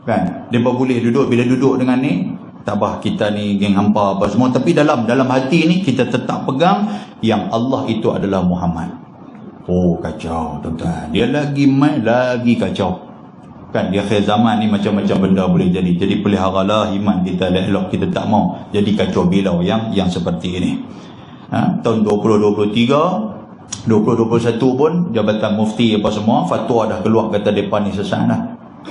Kan? Mereka boleh duduk, bila duduk dengan ni tak apa kita ni geng hampa apa semua, tapi dalam hati ni kita tetap pegang yang Allah itu adalah Muhammad. Oh kacau tuan-tuan. Dia lagi main lagi kacau. Kan di akhir zaman ni macam-macam benda boleh jadi. Jadi peliharalah iman kita, elok kita tak mau jadi kacau bilau yang seperti ini. Tahun 2023, 2021 pun Jabatan Mufti apa semua fatwa dah keluar kata depa ni sesat dah.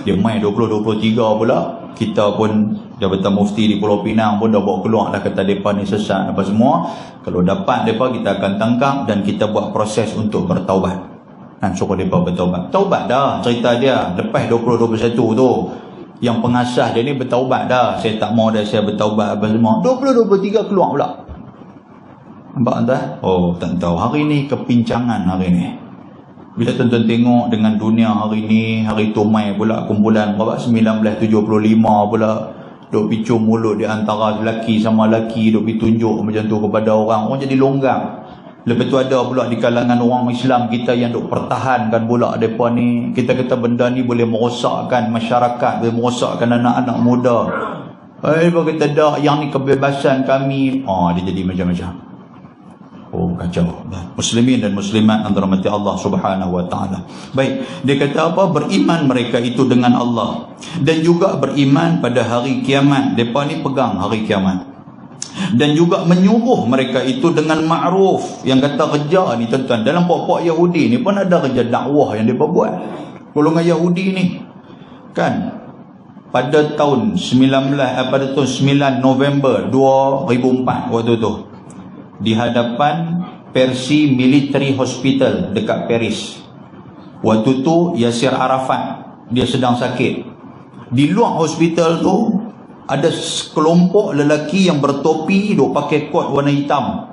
Dia main 2023 pula, kita pun Jabatan Mufti di Pulau Pinang pun dah bawa keluar dah kata depa ni sesat apa semua. Kalau dapat depa kita akan tangkap dan kita buat proses untuk bertaubat. Dan suruh depa bertaubat. Taubat dah cerita dia lepas 2021 tu. Yang pengasas dia ni bertaubat dah. Saya tak mau dah saya bertaubat apa semua. 2023 keluar pula. Nampak tuan? Oh tak tahu. Hari ni kepincangan hari ni. Bila tuan-tuan tengok dengan dunia hari ni, hari tu mai pula kumpulan berapa 1975 pula duk picu mulut di antara lelaki sama lelaki, duk tunjuk macam tu kepada orang jadi longgang. Lepas tu ada pula di kalangan orang Islam kita yang duk pertahankan pula depa ni. Kita kata benda ni boleh merosakkan masyarakat, boleh merosakkan anak-anak muda. Dia kata dah yang ni kebebasan kami. Dia jadi macam-macam. Oh kacau. Muslimin dan muslimat yang dirahmati Allah Subhanahu wa taala. Baik, dia kata apa? Beriman mereka itu dengan Allah dan juga beriman pada hari kiamat. Depa ni pegang hari kiamat. Dan juga menyuruh mereka itu dengan ma'ruf. Yang kata kerja ni tuan-tuan, dalam pokok Yahudi ni pun ada kerja dakwah yang depa buat. Golongan Yahudi ni kan pada tahun 9 November 2004 waktu tu di hadapan Persi Military Hospital dekat Paris. Waktu tu Yasir Arafat dia sedang sakit. Di luar hospital tu ada sekelompok lelaki yang bertopi, duk pakai kot warna hitam.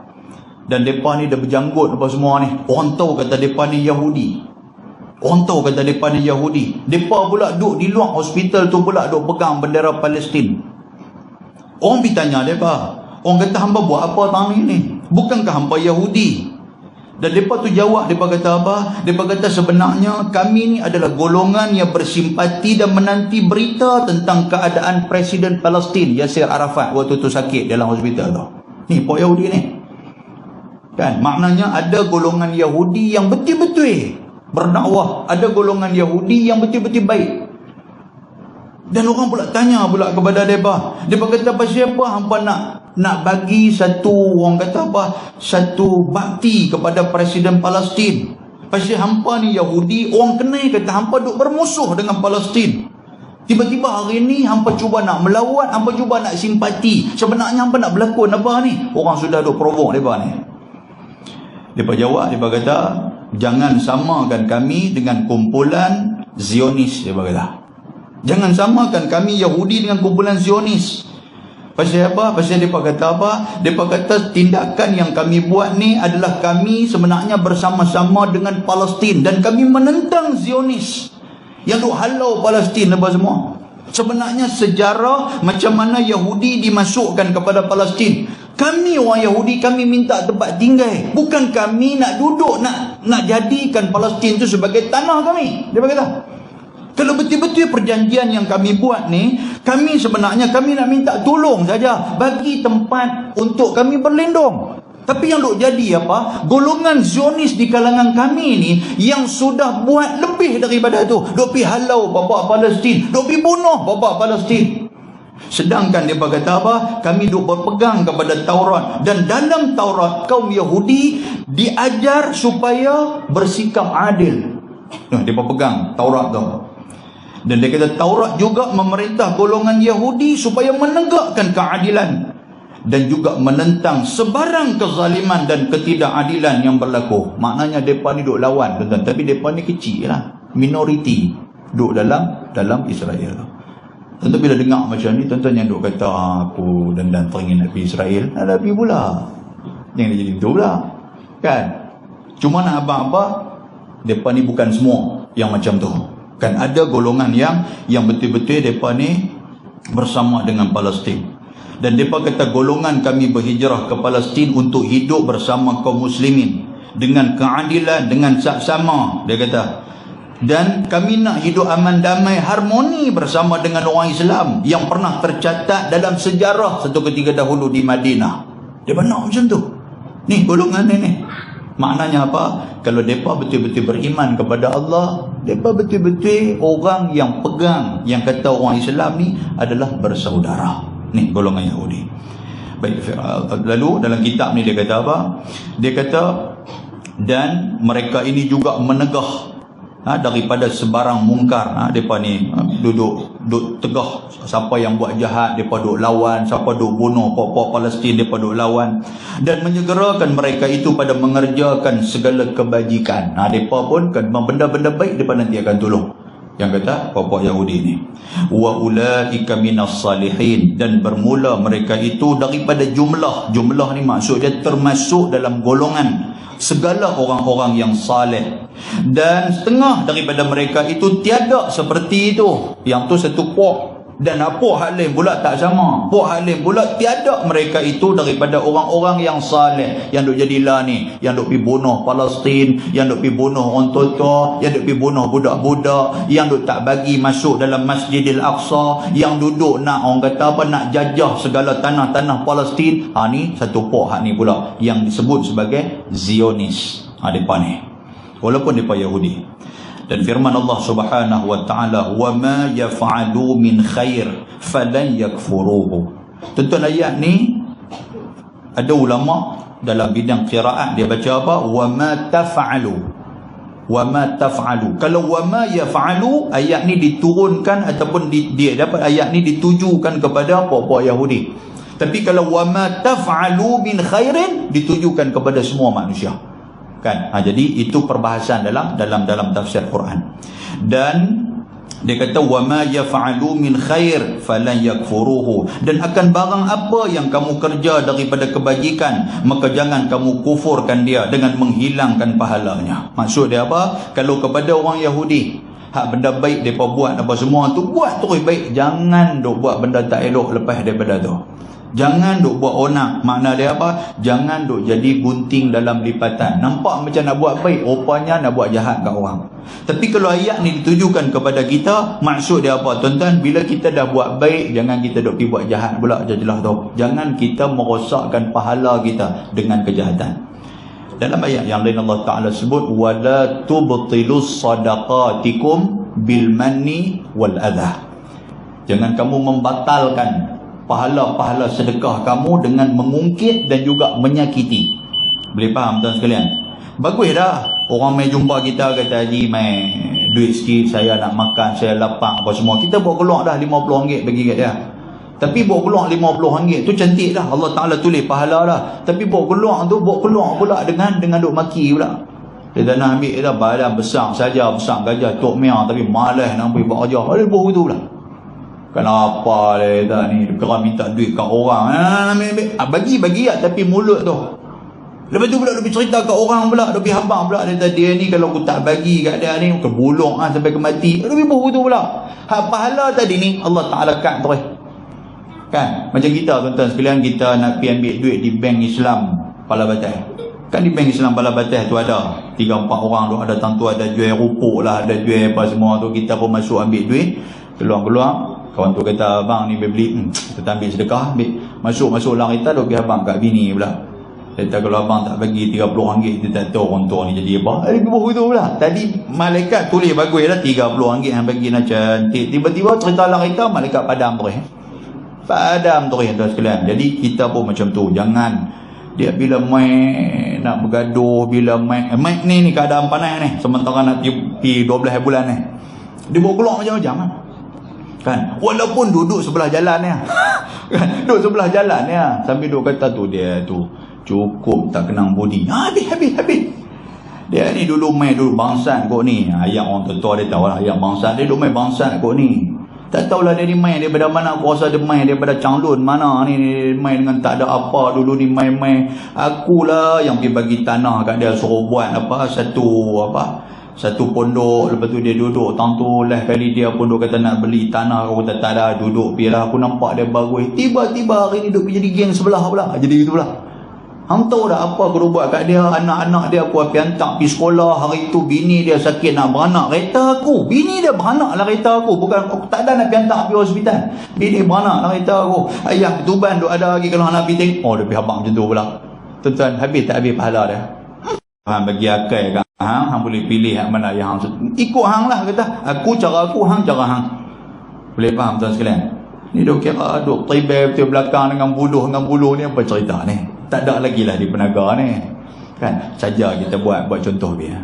Dan mereka ni dah berjanggut apa semua ni. Orang tahu kata mereka ni Yahudi. Orang tahu kata mereka ni Yahudi. Mereka pula duduk di luar hospital tu pula duduk pegang bendera Palestin. Orang pergi tanya mereka. Orang kata hamba buat apa tahun ni? Bukankah hamba Yahudi? Dan mereka tu jawab, mereka kata apa? Mereka kata sebenarnya kami ni adalah golongan yang bersimpati dan menanti berita tentang keadaan Presiden Palestin Yasir Arafat waktu tu sakit dalam hospital tu. Ni Pak Yahudi ni. Kan? Maknanya ada golongan Yahudi yang betul-betul berdakwah. Ada golongan Yahudi yang betul-betul baik. Dan orang pula tanya pula kepada mereka. Mereka kata pasal apa hampa nak bagi satu, orang kata apa, satu bakti kepada Presiden Palestin. Pasal hampa ni Yahudi, orang kenal kata hampa duk bermusuh dengan Palestin. Tiba-tiba hari ni hampa cuba nak melawat, hampa cuba nak simpati. Sebenarnya hampa nak berlakon apa ni? Orang sudah duk provok mereka ni. Mereka jawab, mereka kata jangan samakan kami dengan kumpulan Zionis. Mereka kata jangan samakan kami Yahudi dengan kumpulan Zionis. Pasal apa? Pasal mereka kata apa? Mereka kata tindakan yang kami buat ni adalah kami sebenarnya bersama-sama dengan Palestin. Dan kami menentang Zionis yang duk halau Palestin apa semua. Sebenarnya sejarah macam mana Yahudi dimasukkan kepada Palestin. Kami orang Yahudi, kami minta tempat tinggal. Bukan kami nak duduk, nak jadikan Palestin tu sebagai tanah kami. Dia kata, kalau betul-betul perjanjian yang kami buat ni, kami sebenarnya kami nak minta tolong saja, bagi tempat untuk kami berlindung. Tapi yang duk jadi apa? Golongan Zionis di kalangan kami ni yang sudah buat lebih daripada tu. Duk pi halau bapa Palestin, duk pi bunuh bapa Palestin. Sedangkan dia kata apa? Kami duk berpegang kepada Taurat. Dan dalam Taurat kaum Yahudi diajar supaya bersikap adil. Dia pegang Taurat tu. Dan dia kata Taurat juga memerintah golongan Yahudi supaya menegakkan keadilan dan juga menentang sebarang kezaliman dan ketidakadilan yang berlaku. Maknanya mereka ni duk lawan, tuan-tuan. Tapi mereka ni kecil lah, minoriti duk dalam Israel. Tuan-tuan bila dengar macam ni, tuan-tuan yang duk kata aku dan teringin nak pergi Israel, nak pergi pula. Yang dia jadi betul pula, kan? Cuma nak apa-apa, mereka ni bukan semua yang macam tu. Kan ada golongan yang betul-betul mereka ni bersama dengan Palestin. Dan mereka kata golongan kami berhijrah ke Palestin untuk hidup bersama kaum muslimin dengan keadilan, dengan saksama. Dia kata, dan kami nak hidup aman damai harmoni bersama dengan orang Islam yang pernah tercatat dalam sejarah satu ketika dahulu di Madinah. Dia nak macam tu. Ni golongan ni. Maknanya apa? Kalau mereka betul-betul beriman kepada Allah, mereka betul-betul orang yang pegang, yang kata orang Islam ni adalah bersaudara. Ni golongan Yahudi. Baik, lalu dalam kitab ni dia kata apa? Dia kata dan mereka ini juga menegah daripada sebarang mungkar. Mereka ni duduk tegah. Siapa yang buat jahat, mereka duduk lawan. Siapa duduk bunuh pokok Palestin, mereka duduk lawan. Dan menyegerakan mereka itu pada mengerjakan segala kebajikan. Mereka pun kan benda-benda baik mereka nanti akan tolong. Yang kata pokok Yahudi ni, wa ulaika minas salihin, dan bermula mereka itu daripada jumlah ni maksudnya termasuk dalam golongan segala orang-orang yang saleh. Dan setengah daripada mereka itu tiada seperti itu. Yang tu satu pok. Dan apa hal lain pula tak sama. Pok hal lain pula tiada mereka itu daripada orang-orang yang saleh. Yang duk jadilah ni, yang duk pergi bunuh Palestin, yang duk pergi bunuh orang tua, yang duk pergi bunuh budak-budak, yang duk tak bagi masuk dalam Masjidil Aqsa, yang duduk nak orang kata apa, nak jajah segala tanah-tanah Palestin. Ni satu pok hak ni pula yang disebut sebagai Zionis. Depa ni, walaupun depa Yahudi. Dan firman Allah Subhanahu wa taala, wa ma yaf'alu min khair falan yakfuruhu. Tuan-tuan, ayat ni ada ulama dalam bidang qiraat dia baca apa? Wa ma taf'alu. Wa ma taf'alu. Kalau wa ma yaf'alu, ayat ni diturunkan ataupun dia dapat ayat ni ditujukan kepada puak-puak Yahudi. Tapi kalau wa ma taf'alu min khairin, ditujukan kepada semua manusia. Kan? Jadi itu perbahasan dalam tafsir Quran. Dan Dia kata wama yaf'alu min khair falan yakfuruhu, dan akan barang apa yang kamu kerja daripada kebajikan, maka jangan kamu kufurkan dia dengan menghilangkan pahalanya. Maksud dia apa? Kalau kepada orang Yahudi, hak benda baik mereka buat apa semua tu, buat terus baik. Jangan duk buat benda tak elok lepas daripada tu. Jangan duk buat onak. Makna dia apa? Jangan duk jadi gunting dalam lipatan. Nampak macam nak buat baik, rupanya nak buat jahat kat orang. Tapi kalau ayat ni ditujukan kepada kita, maksud dia apa tuan-tuan? Bila kita dah buat baik, jangan kita duk pergi buat jahat pula. Jelas tu. Jangan kita merosakkan pahala kita dengan kejahatan. Dalam ayat yang lain Allah Ta'ala sebut wala tubtilus sadaqatikum bil manni wal adha. Jangan kamu membatalkan pahala-pahala sedekah kamu dengan mengungkit dan juga menyakiti. Boleh faham tuan sekalian? Bagus dah orang mai jumpa kita kata, haji mai duit sikit, saya nak makan, saya lapar apa semua, kita buat keluar dah RM50 bagi kat dia. Tapi buat keluar RM50 tu cantik dah, Allah Ta'ala tulis pahala dah. Tapi buat keluar tu, buat keluar pula dengan duk maki pula. Dia nak ambil dah badan besar saja, besar gajah tok mea, tapi malas nak pergi buat kerja. Ada buat begitu pula. Kenapa dia kata ni, kerana minta duit kat orang, ambil. Bagi lah, tapi mulut tu. Lepas tu pula dia cerita kat orang pula, dia habang pula, dia kata dia ni kalau aku tak bagi kat dia ni kebulung sampai ke mati. Dia buat begitu pula. Hak pahala tadi ni Allah Ta'ala kat terus. Kan? Macam kita tuan-tuan sekalian, kita nak pergi ambil duit di bank Islam Pala Batas. Kan di bank Islam Pala Batas tu ada 3-4 orang tu, ada tentu ada jual rupuk lah, ada jual apa semua tu. Kita pun masuk ambil duit, keluar-keluar. Kawan tu kata, abang ni beli, kita ambil sedekah, ambil. Masuk lah kita, dia pergi abang kat bini pula. Dia kata kalau abang tak bagi RM30, dia tak tahu orang tua ni jadi apa. Dia begitu pula. Tadi malaikat tulis bagus lah, RM30 yang bagi nak cantik. Tiba-tiba cerita lah kita, malaikat padam terus. Padam terus tuan sekalian. Jadi kita pun macam tu. Jangan dia bila main nak bergaduh, bila main ni keadaan panas ni, sementara nak pergi 12 bulan ni, dia bawa keluar macam-macam kan, walaupun duduk sebelah jalan ni kan, duduk sebelah jalan ni sambil duduk kata tu dia tu cukup tak kenang budi, habis dia ni dulu main dulu bangsat kot ni. Ayat orang tua dia tahu lah, ayat bangsat dia dulu main bangsat kot ni. Tak tahulah dia ni main daripada mana. Aku rasa dia main daripada Changlun mana ni, main dengan tak ada apa. Dulu ni main-main. Akulah yang pergi bagi tanah kat dia, suruh buat apa satu pondok. Lepas tu dia duduk tentu lah kali dia pun duk kata nak beli tanah. Aku kata tak ada, duduk biarlah. Aku nampak dia bagus. Tiba-tiba hari ni duk jadi geng sebelah pula. Jadi gitu pula. Hang tahu dah apa aku buat kat dia? Anak-anak dia aku hantar pergi sekolah. Hari tu bini dia sakit nak beranak kereta aku. Bini dia beranak lah kereta aku. Bukan aku tak ada nak hantar pergi hospital. Bini beranak lah kereta aku. Ayah ketuban duk ada lagi kalau nak pergi tengok. Oh, dia pergi habang macam tu pula. Tuan-tuan, habis tak habis pahala dia? Hang bagi akal kat hang boleh pilih hang mana yang hang ikut hang lah kata. Aku cara aku, hang cara hang. Boleh faham tuan sekalian? Ni duk kira duk tribal betul belakang dengan buluh ni apa cerita ni? Tak ada lagi lah di penaga ni kan, saja kita buat contoh dia.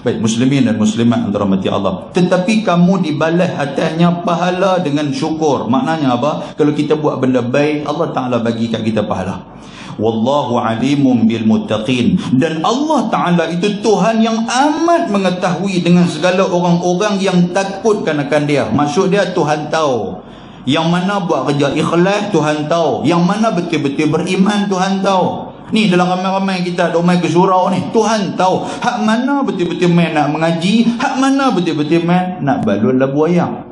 Baik, muslimin dan muslimat yang dirahmati Allah, tetapi kamu dibalas atasnya pahala dengan syukur. Maknanya apa? Kalau kita buat benda baik, Allah Ta'ala bagi kat kita pahala. Wallahu alimun bil muttaqin, dan Allah Ta'ala itu Tuhan yang amat mengetahui dengan segala orang-orang yang takutkan akan dia. Maksud dia Tuhan tahu yang mana buat kerja ikhlas, Tuhan tahu. Yang mana betul-betul beriman, Tuhan tahu. Ni dalam ramai-ramai kita dok main ke surau ni, Tuhan tahu. Hak mana betul-betul main nak mengaji, hak mana betul-betul main nak balun labu ayam.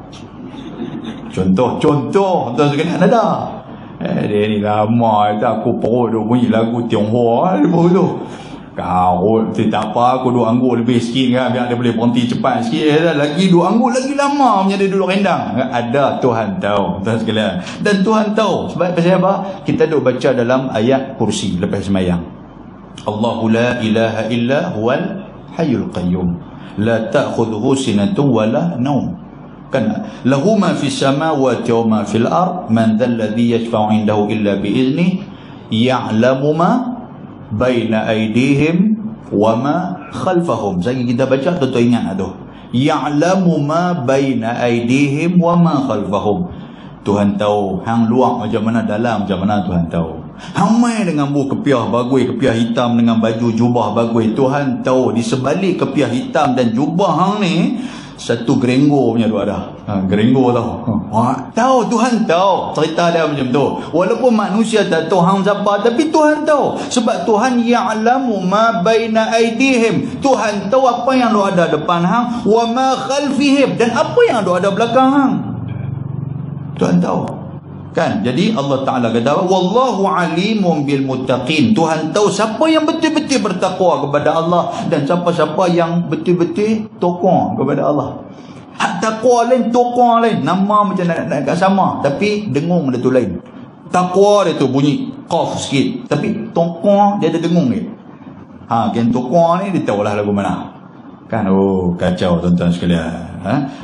Contoh tuan sekalian ada. Dia ni lama tak aku perut duk bunyi lagu Tionghoa dia tu. Kau tak apa, aku duk anggur lebih sikit kan, biar dia boleh berhenti cepat sikit. Lagi duk anggur lagi lama punya dia duduk rendang. Ada Tuhan tahu tuan sekalian. Dan Tuhan tahu sebab pasal apa? Kita duk baca dalam ayat kursi lepas sembahyang. Allahu la ilaha illa huwal hayyul qayyum la ta'khudhuhu sinatun wala naum. Kan lahu ma fis samawati wa ma fil ard man dhal ladzi yashfa'u 'indahu illa bi idzni ya'lamu ma baina aydihim wa ma khalfahum. Saya kita baca tu ingat tu. Ya'lamu ma baina aydihim wa ma khalfahum. Tuhan tahu hang luar macam mana, dalam macam mana, Tuhan tahu. Hang mai dengan kepiah bagus, kepiah hitam dengan baju jubah bagus, Tuhan tahu. Di sebalik kepiah hitam dan jubah hang ni Satu Gerenggo punya duk ada. Gerenggo tahu. Tahu, Tuhan tahu. Cerita dia macam tu. Walaupun manusia tak tahu hang siapa, tapi Tuhan tahu. Sebab Tuhan ya'lamu ma baina aidihim. Tuhan tahu apa yang duk ada depan hang, wa ma khalfihim, dan apa yang duk ada belakang hang. Tuhan tahu. Kan? Jadi Allah Ta'ala kata, wallahu alimun bil muttaqin. Tuhan tahu siapa yang betul-betul bertakwa kepada Allah dan siapa-siapa yang betul-betul tokong kepada Allah. Hak takwa lain, tokong lain. Nama macam nak sama, tapi dengung dia tu lain. Takwa dia tu bunyi qaf sikit, tapi tokong dia ada dengung ni. Kan tokong ni dia tahulah lagu mana. Kan? Kacau tuan-tuan sekalian.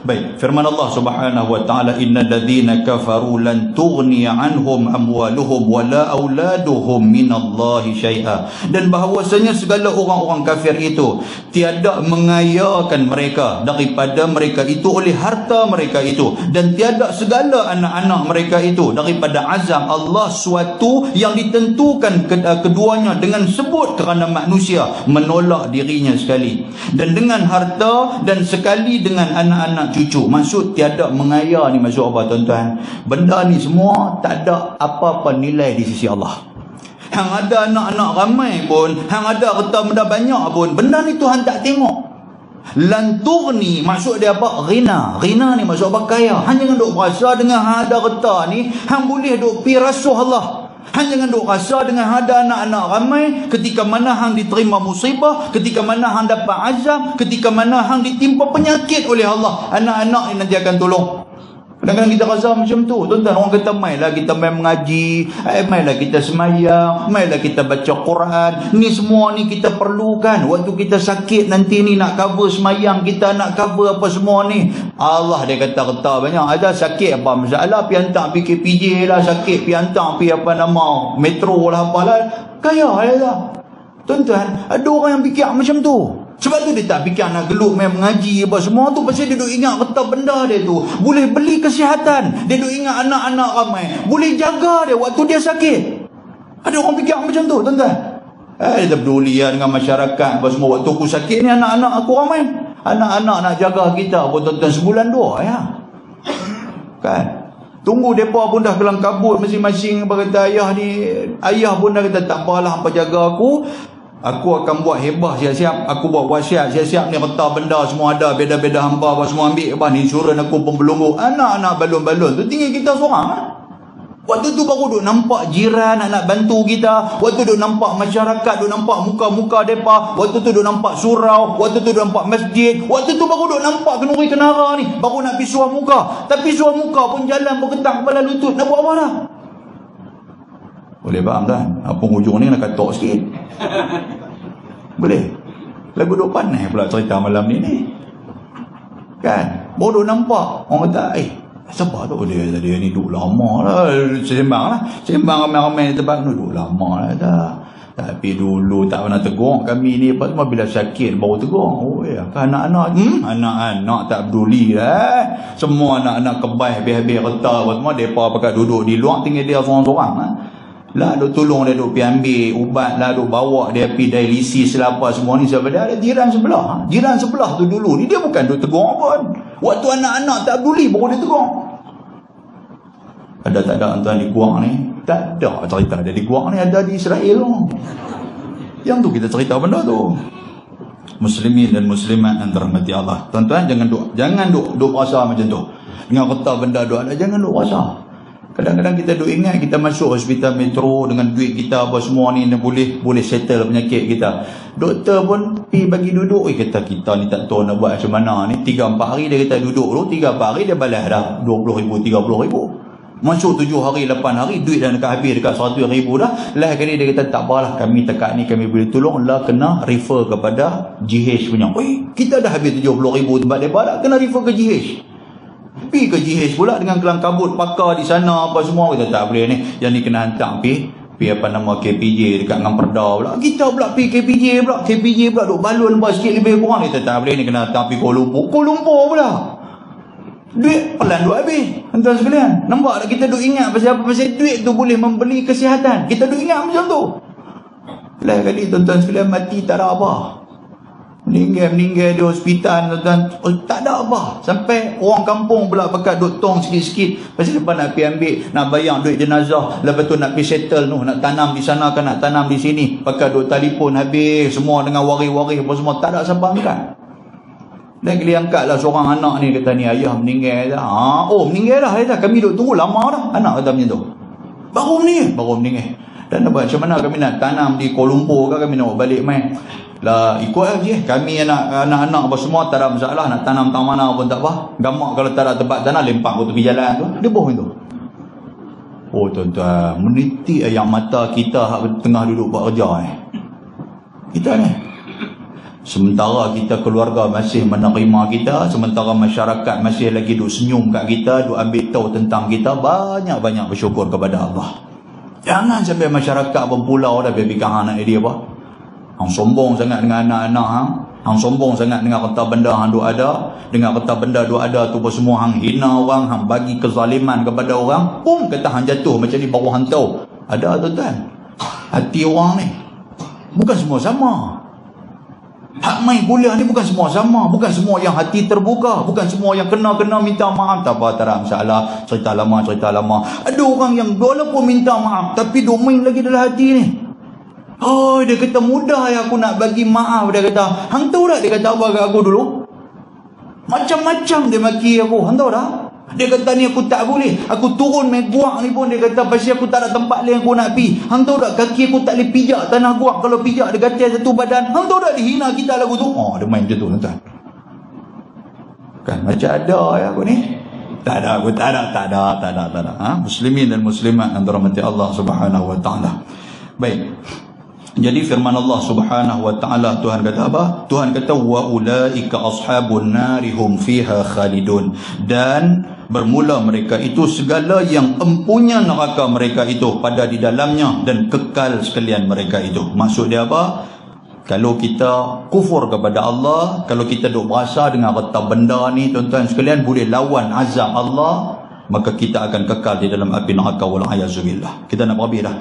Baik, firman Allah Subhanahu wa taala, innal ladzina kafaru lan tughni anhum amwaluhum wala auladuhum minallahi syai'a. Dan bahawasanya segala orang-orang kafir itu tiada mengayakan mereka daripada mereka itu oleh harta mereka itu, dan tiada segala anak-anak mereka itu daripada azab Allah suatu yang ditentukan keduanya dengan sebut kerana manusia menolak dirinya sekali, dan dengan harta, dan sekali dengan anak-anak cucu. Maksud tiada mengaya ni maksud apa tuan-tuan? Benda ni semua tak ada apa-apa nilai di sisi Allah. Hang ada anak-anak ramai pun, hang ada harta benda banyak pun, benda ni Tuhan tak tengok. Lanturni maksud dia apa? Ghina. Ghina ni maksud apa? Kaya. Hang jangan duk rasa dengan hang ada harta ni hang boleh duk pi rasuh Allah. Hang jangan duk rasa dengan ada anak-anak ramai, ketika mana hang diterima musibah, ketika mana hang dapat azab, ketika mana hang ditimpa penyakit oleh Allah, anak-anak ini nanti akan tolong. Kadang-kadang kita rasa macam tu tuan-tuan. Orang kata mainlah kita main mengaji, mainlah kita semayang, mainlah kita baca Quran. Ni semua ni kita perlukan. Waktu kita sakit nanti ni nak cover semayang kita, nak cover apa semua ni. Allah dia kata banyak. Ada sakit apa masalah, pi hantar pi KPJ lah, sakit pi hantar pi apa nama metro lah apalah. Kaya lah tuan-tuan. Ada orang yang fikir macam tu. Sebab tu dia tak fikir nak gelut main mengaji apa semua tu, pasal dia duk ingat kata benda dia tu boleh beli kesihatan. Dia duk ingat anak-anak ramai boleh jaga dia waktu dia sakit. Ada orang fikir macam tu tuan-tuan. Dia tak peduli dengan masyarakat apa semua. Waktu aku sakit ni anak-anak aku ramai, anak-anak nak jaga kita pun tuan-tuan sebulan dua ya. Kan? Tunggu mereka pun dah kelang kabut masing-masing. Berkata ayah ni, ayah pun dah kata tak apalah hampa jaga aku. Aku akan buat hebah siap-siap. Aku buat wasiat siap-siap ni, harta benda semua ada, beda-beda hampa apa semua ambil apa ni, insurans aku pun belunggu. Anak-anak balon-balon tu tinggal kita seorang. Waktu tu baru duk nampak jiran nak bantu kita. Waktu duk nampak masyarakat, duk nampak muka-muka mereka. Waktu tu duk nampak surau. Waktu tu duk nampak masjid. Waktu tu baru duk nampak kenuri kenara ni. Baru nak pergi suar muka. Tapi suar muka pun jalan berketak kepala lutut. Nak buat apa dah? Boleh faham kan? Apa hujung ni nak katok sikit. Boleh. Lagu duk panas pula cerita malam ni. Kan? Baru duk nampak. Orang kata, siapa tu dia ni duk lama lah. Sembang ramai-ramai di tempat ni duk lama lah dah. Tapi dulu tak pernah tegur kami ni apa semua, bila sakit baru tegur. Oh ya, kan anak-anak anak-anak tak peduli lah. Semua anak-anak kebaih habis-habis reta apa semua, depa pakai duduk di luar, tinggal dia seorang-seorang lah duk tolong dia, duk pergi ambil ubat lah, duk bawa dia pergi dialisis lah apa semua ni. Sebab dia ada jiran sebelah. Jiran sebelah tu dulu ni dia bukan duk tegur pun. Waktu anak-anak tak peduli baru dia tegur. Ada tak ada tuan di Guang ni? Tak ada cerita dia di Guang ni, ada di Israel tu. Yang tu kita cerita benda tu. Muslimin dan muslimat yang dirahmati Allah. Tuan-tuan jangan duk rasa macam tu. Dengan kata benda tu ada, jangan duk rasa. Kadang-kadang kita duk ingat kita masuk hospital metro dengan duit kita apa semua ni boleh settle penyakit kita. Doktor pun pergi bagi duduk. Kata kita ni tak tahu nak buat macam mana ni. 3-4 hari dia kata duduk dulu, 3-4 hari dia balas dah 20,000, 30,000. Masuk 7 hari, 8 hari, duit dah dekat habis dekat 100,000 dah. Last kali dia kata tak apalah, kami tekat ni kami boleh tolong lah, kena refer kepada GH punya. Kita dah habis 70,000 tempat mereka dah, kena refer ke GH. Pergi ke GH pula dengan kelang kabut, pakar di sana apa semua. Kita tak boleh ni, yang ni kena hantar pergi apa nama KPJ dekat dengan Perda pula. Kita pula pergi KPJ pula duk balon apa sikit lebih kurang. Kita tak boleh ni, kena hantar pergi Kuala Lumpur pula. Duit pelan duk habis. Tuan-tuan sekalian, nampak tak kita duk ingat pasal apa? Pasal duit tu boleh membeli kesihatan. Kita duk ingat macam tu. Lain kali tuan-tuan sekalian mati tak ada apa. Meninggal di hospital, tuan. Tak ada apa. Sampai orang kampung pula pakat duk tong sikit-sikit. Lepas lepas nak pergi ambil, nak bayar duit jenazah. Lepas tu nak pergi settle tu, nak tanam di sana kan, nak tanam di sini. Pakat duk telefon habis, semua dengan waris-waris apa semua. Tak ada siapa angkat. Dan kali angkatlah seorang anak ni, kata ni ayah meninggal dah. Oh meninggal dah, kami duk tunggu lama dah. Anak kata macam tu. Baru meninggal. Dan macam mana kami nak tanam di Kuala Lumpur ke, kami nak balik main lah, ikut je kami anak-anak apa semua, tak ada masalah. Nak tanam tang mana pun tak apa. Gamak kalau tak ada tempat tanam, lempang ke tepi jalan tu, dia boh tu. Oh tuan-tuan, meniti yang mata kita tengah duduk buat kerja ni. Kita ni, sementara kita keluarga masih menerima kita, sementara masyarakat masih lagi duk senyum kat kita, duk ambil tahu tentang kita, banyak-banyak bersyukur kepada Allah. Jangan sampai masyarakat berpulau dah fikir anak dia apa. Hang sombong sangat dengan anak-anak hang. Hang sombong sangat dengan harta benda hang duk ada. Dengan harta benda duk ada tu pun semua hang hina orang, hang bagi kezaliman kepada orang. Pum kata hang jatuh macam ni, baru hang tahu. Ada tuan-tuan. Hati orang ni bukan semua sama. Hak main kuliah ni bukan semua sama. Bukan semua yang hati terbuka. Bukan semua yang kena minta maaf. Tak apa, tak ada masalah. Cerita lama. Ada orang yang walaupun minta maaf, tapi duk main lagi dalam hati ni. Oh, dia kata mudah ya aku nak bagi maaf. Dia kata, hang tahu tak dia kata apa kat aku dulu? Macam-macam dia maki aku. Hang tahu tak? Dia kata ni aku tak boleh. Aku turun main guak ni pun dia kata pasal aku tak ada tempat lain aku nak pergi. Hang tahu tak kaki aku tak boleh pijak tanah guak. Kalau pijak dia gatal satu badan. Hang tahu tak dia hina kita lagu tu? Oh, dia main macam tu tuan. Kan macam ada ya aku ni. Tak ada. Muslimin dan muslimat yang dirahmati Allah Subhanahu wa taala. Baik. Jadi firman Allah Subhanahu wa taala, Tuhan kata apa? Tuhan kata wa ulaika ashabun nari hum fiha khalidun. Dan bermula mereka itu segala yang empunya neraka mereka itu pada di dalamnya dan kekal sekalian mereka itu. Maksud dia apa? Kalau kita kufur kepada Allah, kalau kita duk berasa dengan harta benda ni tuan-tuan sekalian, boleh lawan azab Allah, maka kita akan kekal di dalam api neraka wal ayazubillah. Kita nak berhabis dah.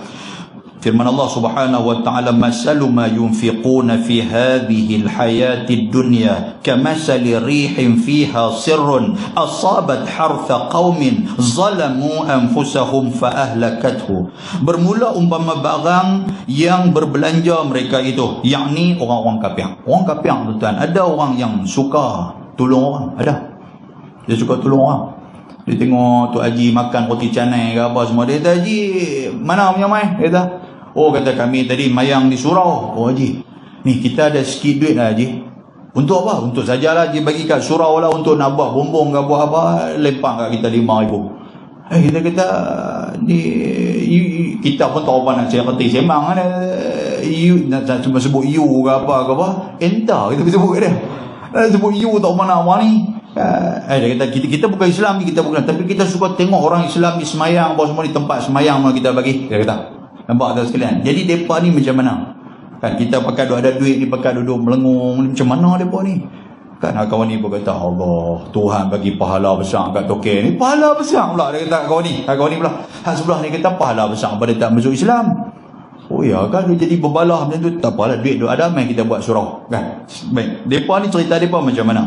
Firman Allah Subhanahu wa taala, masalu ma yunfiquna fi hadhihi alhayati ad-dunya kamathali rihin fiha sirrun asabat hartha qaumin zalamu anfusahum fa ahlakathu. Bermula umpama barang yang berbelanja mereka itu, yakni orang-orang kafir. Orang kafir tuan, ada orang yang suka tolong orang, ada. Dia suka tolong orang. Dia tengok Tok Haji makan roti canai ke apa semua, dia kata, Haji mana punya mai? Dia kata, oh kata kami tadi mayang di surau. Oh Haji, ni kita ada sikit duit lah Haji. Untuk apa? Untuk sajalah Haji bagi kat surau lah, untuk nak buat bombong ke buat apa, lempang kat kita 5,000. Kita kata ni kita pun tahu apa nak cerita sembang kan, you nak cuma sebut you ke apa entah kita sebut dia. Sebut you tak mana apa ni. Dia kata kita bukan Islam, kita bukan, tapi kita suka tengok orang Islam ni semayang apa semua di tempat semayang mana kita bagi. Dia kata, nampak tak sekalian? Jadi mereka ni macam mana? Kan kita pakai ada duit ni, pakai duduk melengung, macam mana mereka ni? Kan kawan ni pun kata, Allah, Tuhan bagi pahala besar kat token ni. Pahala besar pula dia kata kawan ni. Kawan ni pula, hak sebelah ni kata pahala besar pada tak masuk Islam. Oh ya kan, dia jadi berbalah macam tu. Tak apalah, duit tu ada, main kita buat surau. Kan? Baik, mereka ni cerita mereka macam mana?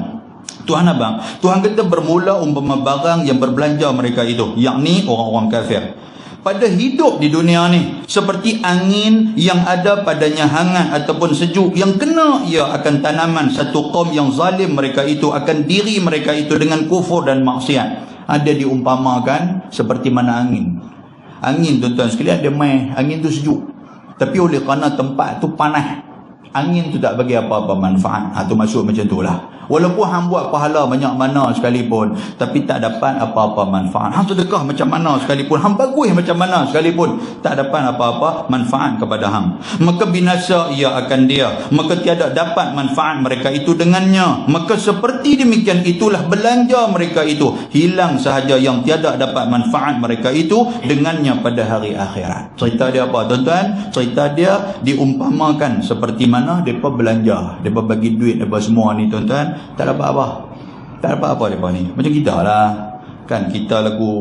Tuhan abang, Tuhan kata bermula umpama barang yang berbelanja mereka itu, yakni orang-orang kafir, pada hidup di dunia ni seperti angin yang ada padanya hangat ataupun sejuk yang kena ia akan tanaman satu kaum yang zalim mereka itu, akan diri mereka itu dengan kufur dan maksiat. Ada diumpamakan seperti mana angin. Angin tuan-tuan sekalian, dia main angin tu sejuk, tapi oleh kerana tempat tu panas, angin tu tak bagi apa-apa manfaat. Itu maksud macam tu lah. Walaupun hang buat pahala banyak mana sekalipun, tapi tak dapat apa-apa manfaat. Hang sedekah macam mana sekalipun, hang bagus macam mana sekalipun, tak dapat apa-apa manfaat kepada hang. Maka binasa ia akan dia, maka tiada dapat manfaat mereka itu dengannya. Maka seperti demikian itulah belanja mereka itu, hilang sahaja yang tiada dapat manfaat mereka itu dengannya pada hari akhirat. Cerita dia apa tuan-tuan? Cerita dia diumpamakan seperti mana mereka belanja, mereka bagi duit mereka semua ni tuan-tuan, tak dapat apa. Tak dapat apa mereka ni. Macam kita lah. Kan kita lagu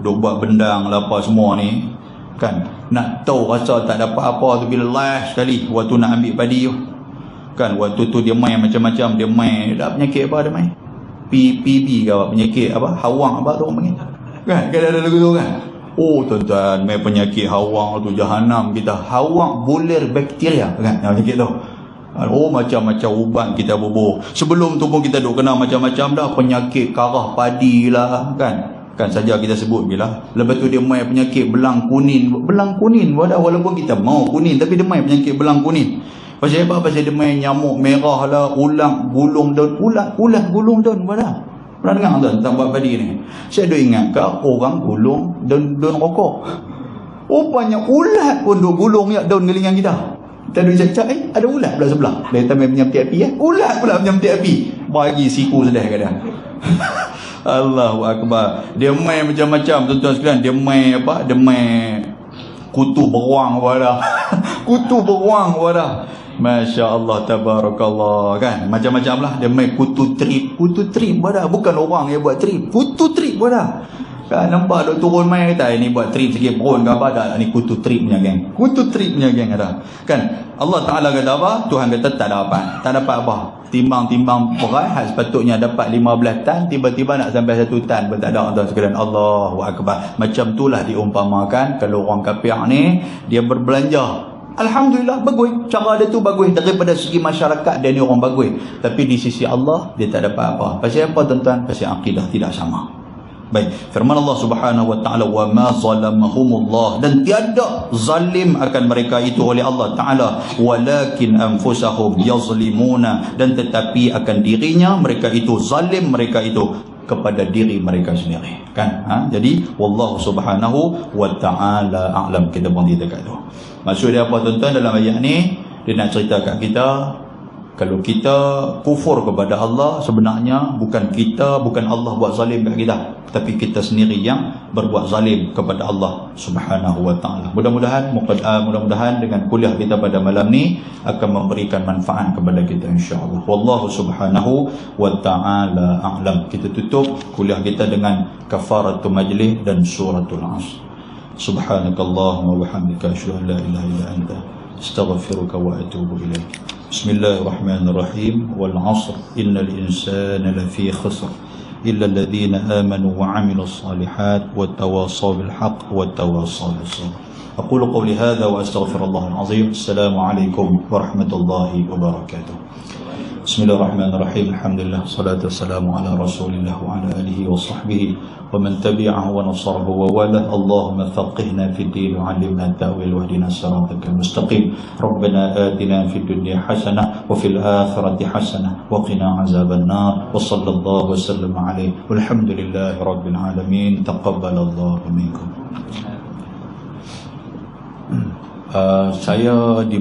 duk buat bendang lah apa semua ni. Kan nak tahu rasa tak dapat apa tu bila last sekali waktu nak ambil padi tu. Kan waktu tu dia main macam-macam, dia main dah penyakit apa dia main? PPB ke apa, penyakit apa? Hawang apa tu orang panggil. Kan ada lagu tu kan. Oh tuan-tuan, main penyakit hawang tu jahanam kita. Hawang bulir bakteria kan penyakit tu. Oh macam-macam ubat kita bubuh. Sebelum tu pun kita duk kena macam-macam dah, penyakit karah padi lah kan saja kita sebut bila. Lepas tu dia main penyakit belang kuning wadah, walaupun kita mau kuning tapi dia main penyakit belang kuning. Pasal apa? Pasal dia main nyamuk merah lah, ulang gulung daun, ulat gulung daun wadah. Pernah dengar tak tentang buat padi ni? Saya ada ingat ke orang gulung daun rokok. Rupanya ulat pun duk gulung ya daun gelingan kita. Kita duk cakap, ada ulat pula sebelah. Dia main penyamtik api ulat pula penyamtik api. Bagi siku sedih kadang. Allahu Akbar. Dia main macam-macam tuan-tuan sekalian. Dia main apa? Dia main kutu beruang wadah. Kutu beruang wadah. Masya Allah, tabarakallah kan. Macam-macam lah. Dia main kutu trip wadah. Bukan orang yang buat trip, kutu trip wadah. Kan nampak duk turun main kata ini buat trip sikit pun ke apa dah, ni kutu trip punya geng. Kutu trip punya geng ada. Kan Allah Taala kata apa? Tuhan kata tak dapat apa? Timbang-timbang berat sepatutnya dapat 15 tan, tiba-tiba nak sampai 1 tan pun tak ada tuan sekalian. Allahu Akbar. Macam itulah diumpamakan kalau orang kafir ni dia berbelanja. Alhamdulillah bagus, cara dia tu bagus daripada segi masyarakat, dia ni orang bagus, tapi di sisi Allah dia tak dapat apa. Pasal apa tuan-tuan? Pasal akidah tidak sama. Baik, firman Allah Subhanahu wa taala, wa ma zalamahumullah, dan tiada zalim akan mereka itu oleh Allah Taala, walakin anfusahum yazlimuna, dan tetapi akan dirinya mereka itu zalim, mereka itu kepada diri mereka sendiri kan. Jadi wallahu subhanahu wa ta'ala a'lam. Kita berhenti dekat tu. Maksud dia apa tuan-tuan dalam ayat ni? Dia nak cerita kat kita, kalau kita kufur kepada Allah, sebenarnya bukan Allah buat zalim kat kita, tapi kita sendiri yang berbuat zalim kepada Allah Subhanahu wa taala. Mudah-mudahan dengan kuliah kita pada malam ni akan memberikan manfaat kepada kita insya-Allah. Wallahu subhanahu wa taala a'lam. Kita tutup kuliah kita dengan kafaratul majlis dan suratul Asr. Subhanakallahumma wa bihamdika asyhadu an la ilaha illa anta astaghfiruka wa atubu ilaik. Bismillahirrahmanirrahim. Wal 'asr innal insana lafi khusr illa alladhina amanu wa 'amilus salihat wa tawassaw bil haqq wa tawassaw bis sabr. Aqulu qawli hadha wa astaghfirullahal 'azim. Assalamu alaikum warahmatullahi wabarakatuh. Bismillahirrahmanirrahim. Alhamdulillah, salatu wassalamu ala Rasulillah wa ala alihi wa sahbihi wa man tabi'ahu wa nasarahu wa wala. Allahumma faqihna fid din wa 'allimna at-ta'wil wa hdina as-siratal mustaqim. Rabbana atina fid dunya hasanah wa fil akhirati hasanah wa qina 'adzaban nar. Wa sallallahu wa sallama alaihi walhamdulillahi rabbil alamin. Taqabbalallahu minkum. Saya di